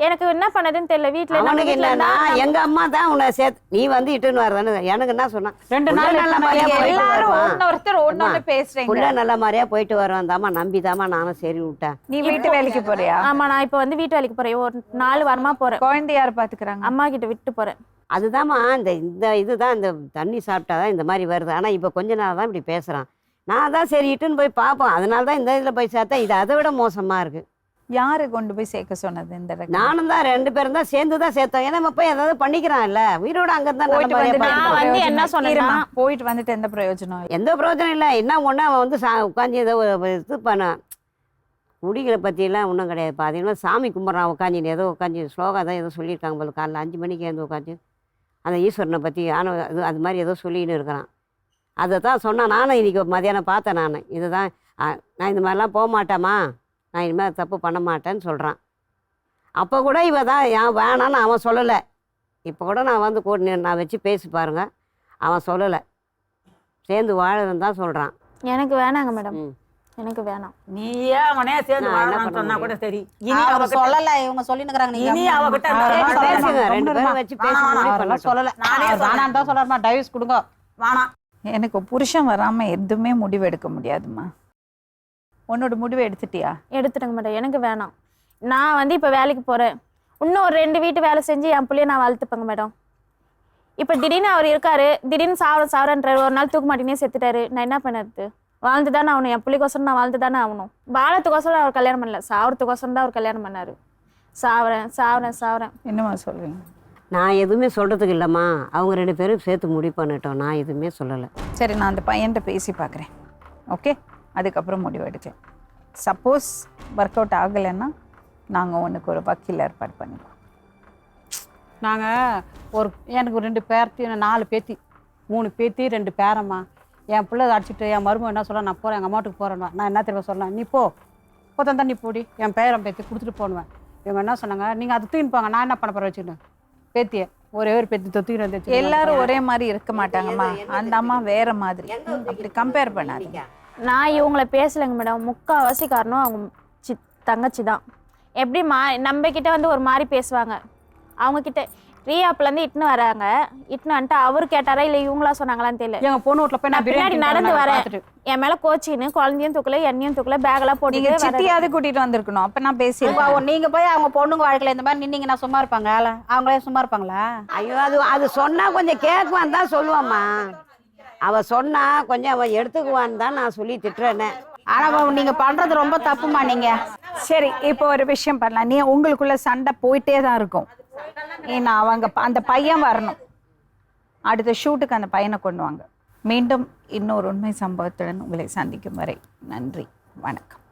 எனக்கு என்ன பண்ணதுன்னு தெரியல. வீட்டுல அவனுக்கு என்னன்னா எங்க அம்மா தான் உன்னை சேர்த்து நீ வந்து இட்டுன்னு வரதானு எனக்கு என்ன சொன்னான். 2 நாள் நல்ல மாதிரியா போயிட்டு எல்லாரும் வருவான். ஒன்னொருத்தர் ஒன்னொன்னு பேசுறீங்க. புள்ள நல்ல மாதிரியா போயிட்டு வருவான் தாமா, நம்பிதாமா நானும் சரி விட்டேன். நீ வீட்டு வேலைக்கு போறியா? ஆமா, நான் இப்ப வந்து வீட்டு வேலைக்கு போறேன். ஒரு 4 வாரமா போறேன். குழந்தை யார் பாத்துக்கிறாங்க? அம்மா கிட்ட விட்டு போறேன். அதுதாம்மா இந்த இதுதான் இந்த தண்ணி சாப்பிட்டாதான் இந்த மாதிரி வருது. ஆனா இப்ப கொஞ்ச நாள் தான் இப்படி பேசுறான். நான் தான் சரி இட்டுன்னு போய் பார்ப்போம். அதனால தான் இந்த இதில் போய் சேர்த்தா இது அதை விட மோசமா இருக்கு. யாரு கொண்டு போய் சேர்க்க சொன்னது இந்த இடத்துல? நானும் தான் 2 பேரும் தான் சேர்ந்து தான் சேர்த்தோம். ஏன்னா நம்ம போய் ஏதாவது பண்ணிக்கிறான் இல்ல, உயிரோட அங்கே தான் நான் வந்து என்ன சொன்னேன்னா போயிட்டு வந்துட்டு எந்த பிரயோஜனம்? எந்த பிரயோஜனம் இல்லை. என்ன ஒன்று அவன் வந்து உட்காந்து ஏதோ இது பண்ணான். குடிகளை பற்றியெல்லாம் ஒன்றும் கிடையாது. பார்த்தீங்கன்னா சாமி கும்பிட்றான் உட்காந்து ஏதோ உட்காந்து ஸ்லோகா தான் ஏதோ சொல்லியிருக்காங்க போல. காலைல 5 மணிக்கு ஏந்து உட்காந்து அந்த ஈஸ்வரனை பற்றி அது மாதிரி ஏதோ சொல்லின்னு இருக்கிறான். அதை தான் சொன்னான். நானும் இன்றைக்கி மதியானம் பார்த்தேன். இதுதான் நான் இந்த மாதிரிலாம் போக மாட்டேம்மா, நான் இனிமேல் தப்பு பண்ண மாட்டேன்னு சொல்கிறான். அப்போ கூட இவ தான் ஏன் வேணான்னு அவன் சொல்லலை. இப்போ கூட நான் வந்து கூட நான் வச்சு பேசி பாருங்க, அவன் சொல்லலை. சேர்ந்து வாழறன்னு தான் சொல்கிறான். எனக்கு வேணாங்க மேடம், எனக்கு வேணாம். நீயே அவனே சேர்ந்து வாழணும்னு சொன்னா கூட சரி. இனி அவர் சொல்லல, இவங்க சொல்லினுக்குறாங்க. இனி அவகிட்ட பேசுங்க, 2 பேரும் வச்சு பேசி சொல்லலை. வேணான்னு தான் சொல்றாருமா, டைவர்ஸ் கொடுங்க. வேணாம். எனக்கு புருஷன் வராம எதுவுமே முடிவு எடுக்க முடியாதுமா. உன்னோட முடிவு எடுத்துட்டியா? எடுத்துட்டேங்க மேடம், எனக்கு வேணாம். நான் வந்து இப்போ வேலைக்கு போகிறேன். இன்னும் ஒரு 2 வீட்டு வேலை செஞ்சு என் பிள்ளைய நான் வளர்த்துப்பேங்க மேடம். இப்போ திடீர்னு அவர் இருக்காரு, திடீர்னு சாவரன்றாரு. ஒரு நாள் தூக்க மாட்டேனே செத்துட்டாரு. நான் என்ன பண்ணுறது? வாழ்ந்து தானே ஆகணும். என் பிள்ளைக்கோசரம் நான் வாழ்ந்து தானே ஆகணும். வாழத்துக்கோசரம் அவர் கல்யாணம் பண்ணல, சாவறதுக்கோசரம் தான் அவர் கல்யாணம் பண்ணார். சாவறேன். என்னமா சொல்றீங்க? நான் எதுவுமே சொல்கிறதுக்கு இல்லைம்மா. அவங்க 2 பேரும் சேர்த்து முடிவு பண்ணிட்டோம். நான் எதுவுமே சொல்லலை. சரி, நான் அந்த பையன்கிட்ட பேசி பார்க்குறேன். ஓகே, அதுக்கப்புறம் முடிவு எடுக்கலாம். சப்போஸ் ஒர்க் அவுட் ஆகலைன்னா நாங்கள் உனக்கு ஒரு வக்கீல் ஏற்பாடு பண்ணிடுவோம். நாங்கள் எனக்கு 2 பேர்த்தி, 4 பேத்தி, 3 பேத்தி, 2 பேரம்மா. என் பிள்ளை அடிச்சுட்டு என் மருமகன் என்ன சொல்ல, நான் போகிறேன் எங்கள் அம்மாட்டுக்கு போகிறேன்னா நான் என்ன தெரியுமா சொல்லலாம், நீ போதான் நீ போடி, என் பேரன் பேத்தி கொடுத்துட்டு போடுவேன். இவங்க என்ன சொன்னாங்க, நீங்கள் அதை தூக்கின்னு போங்க, நான் என்ன பண்ண போகிறேன் வச்சுன்னு. பேத்தியை ஒரே ஒரு பேத்தி தூக்கிட்டு வந்து. எல்லாரும் ஒரே மாதிரி இருக்க மாட்டாங்கம்மா. அந்த அம்மா வேற மாதிரி. அப்படி கம்பேர் பண்ணாதீங்க. நான் இவங்களை பேசலைங்க மேடம். முக்கால்வாசி காரணம் அவங்க தங்கச்சி தான். எப்படிமா நம்ம கிட்ட வந்து ஒரு மாதிரி பேசுவாங்க. அவங்கக்கிட்ட ரீஆப்லேருந்து இட்டுன்னு வராங்க. இட்டுன்னு வந்துட்டு அவரு கேட்டாரா இல்லை இவங்களா சொன்னாங்களான்னு தெரியல. எங்கள் பொண்ணு வீட்டில் போய் நான் பின்னாடி நடந்து வரேன். என் மேலே கோச்சின்னு குழந்தையும் தூக்கல, எண்ணையும் தூக்கல, பேக்கெல்லாம் போட்டு சித்தியாவது கூட்டிட்டு வந்திருக்கணும். அப்ப நான் பேசிடுவேன். நீங்க போய் அவங்க பொண்ணுங்க வாழ்க்கையில இந்த மாதிரி நின்னீங்கன்னா சும்மா இருப்பாங்களா? அவங்களே சும்மா இருப்பாங்களா? ஐயோ, அது சொன்னா கொஞ்சம் கேட்குவான்னு தான் சொல்லுவாம்மா. அவள் சொன்னா கொஞ்சம் அவன் எடுத்துக்குவான்னு தான் நான் சொல்லி திட்டுறேன்னு. ஆனா நீங்க பண்றது ரொம்ப தப்புமா. நீங்க சரி, இப்போ ஒரு விஷயம் பண்ணலாம். நீ உங்களுக்குள்ள சண்டை போயிட்டே தான் இருக்கும். ஏன்னா அவங்க அந்த பையன் வரணும். அடுத்த ஷூட்டுக்கு அந்த பையனை கொண்டு வாங்க. மீண்டும் இன்னொரு உண்மை சம்பவத்துடன் உங்களை சந்திக்கும் வரை நன்றி, வணக்கம்.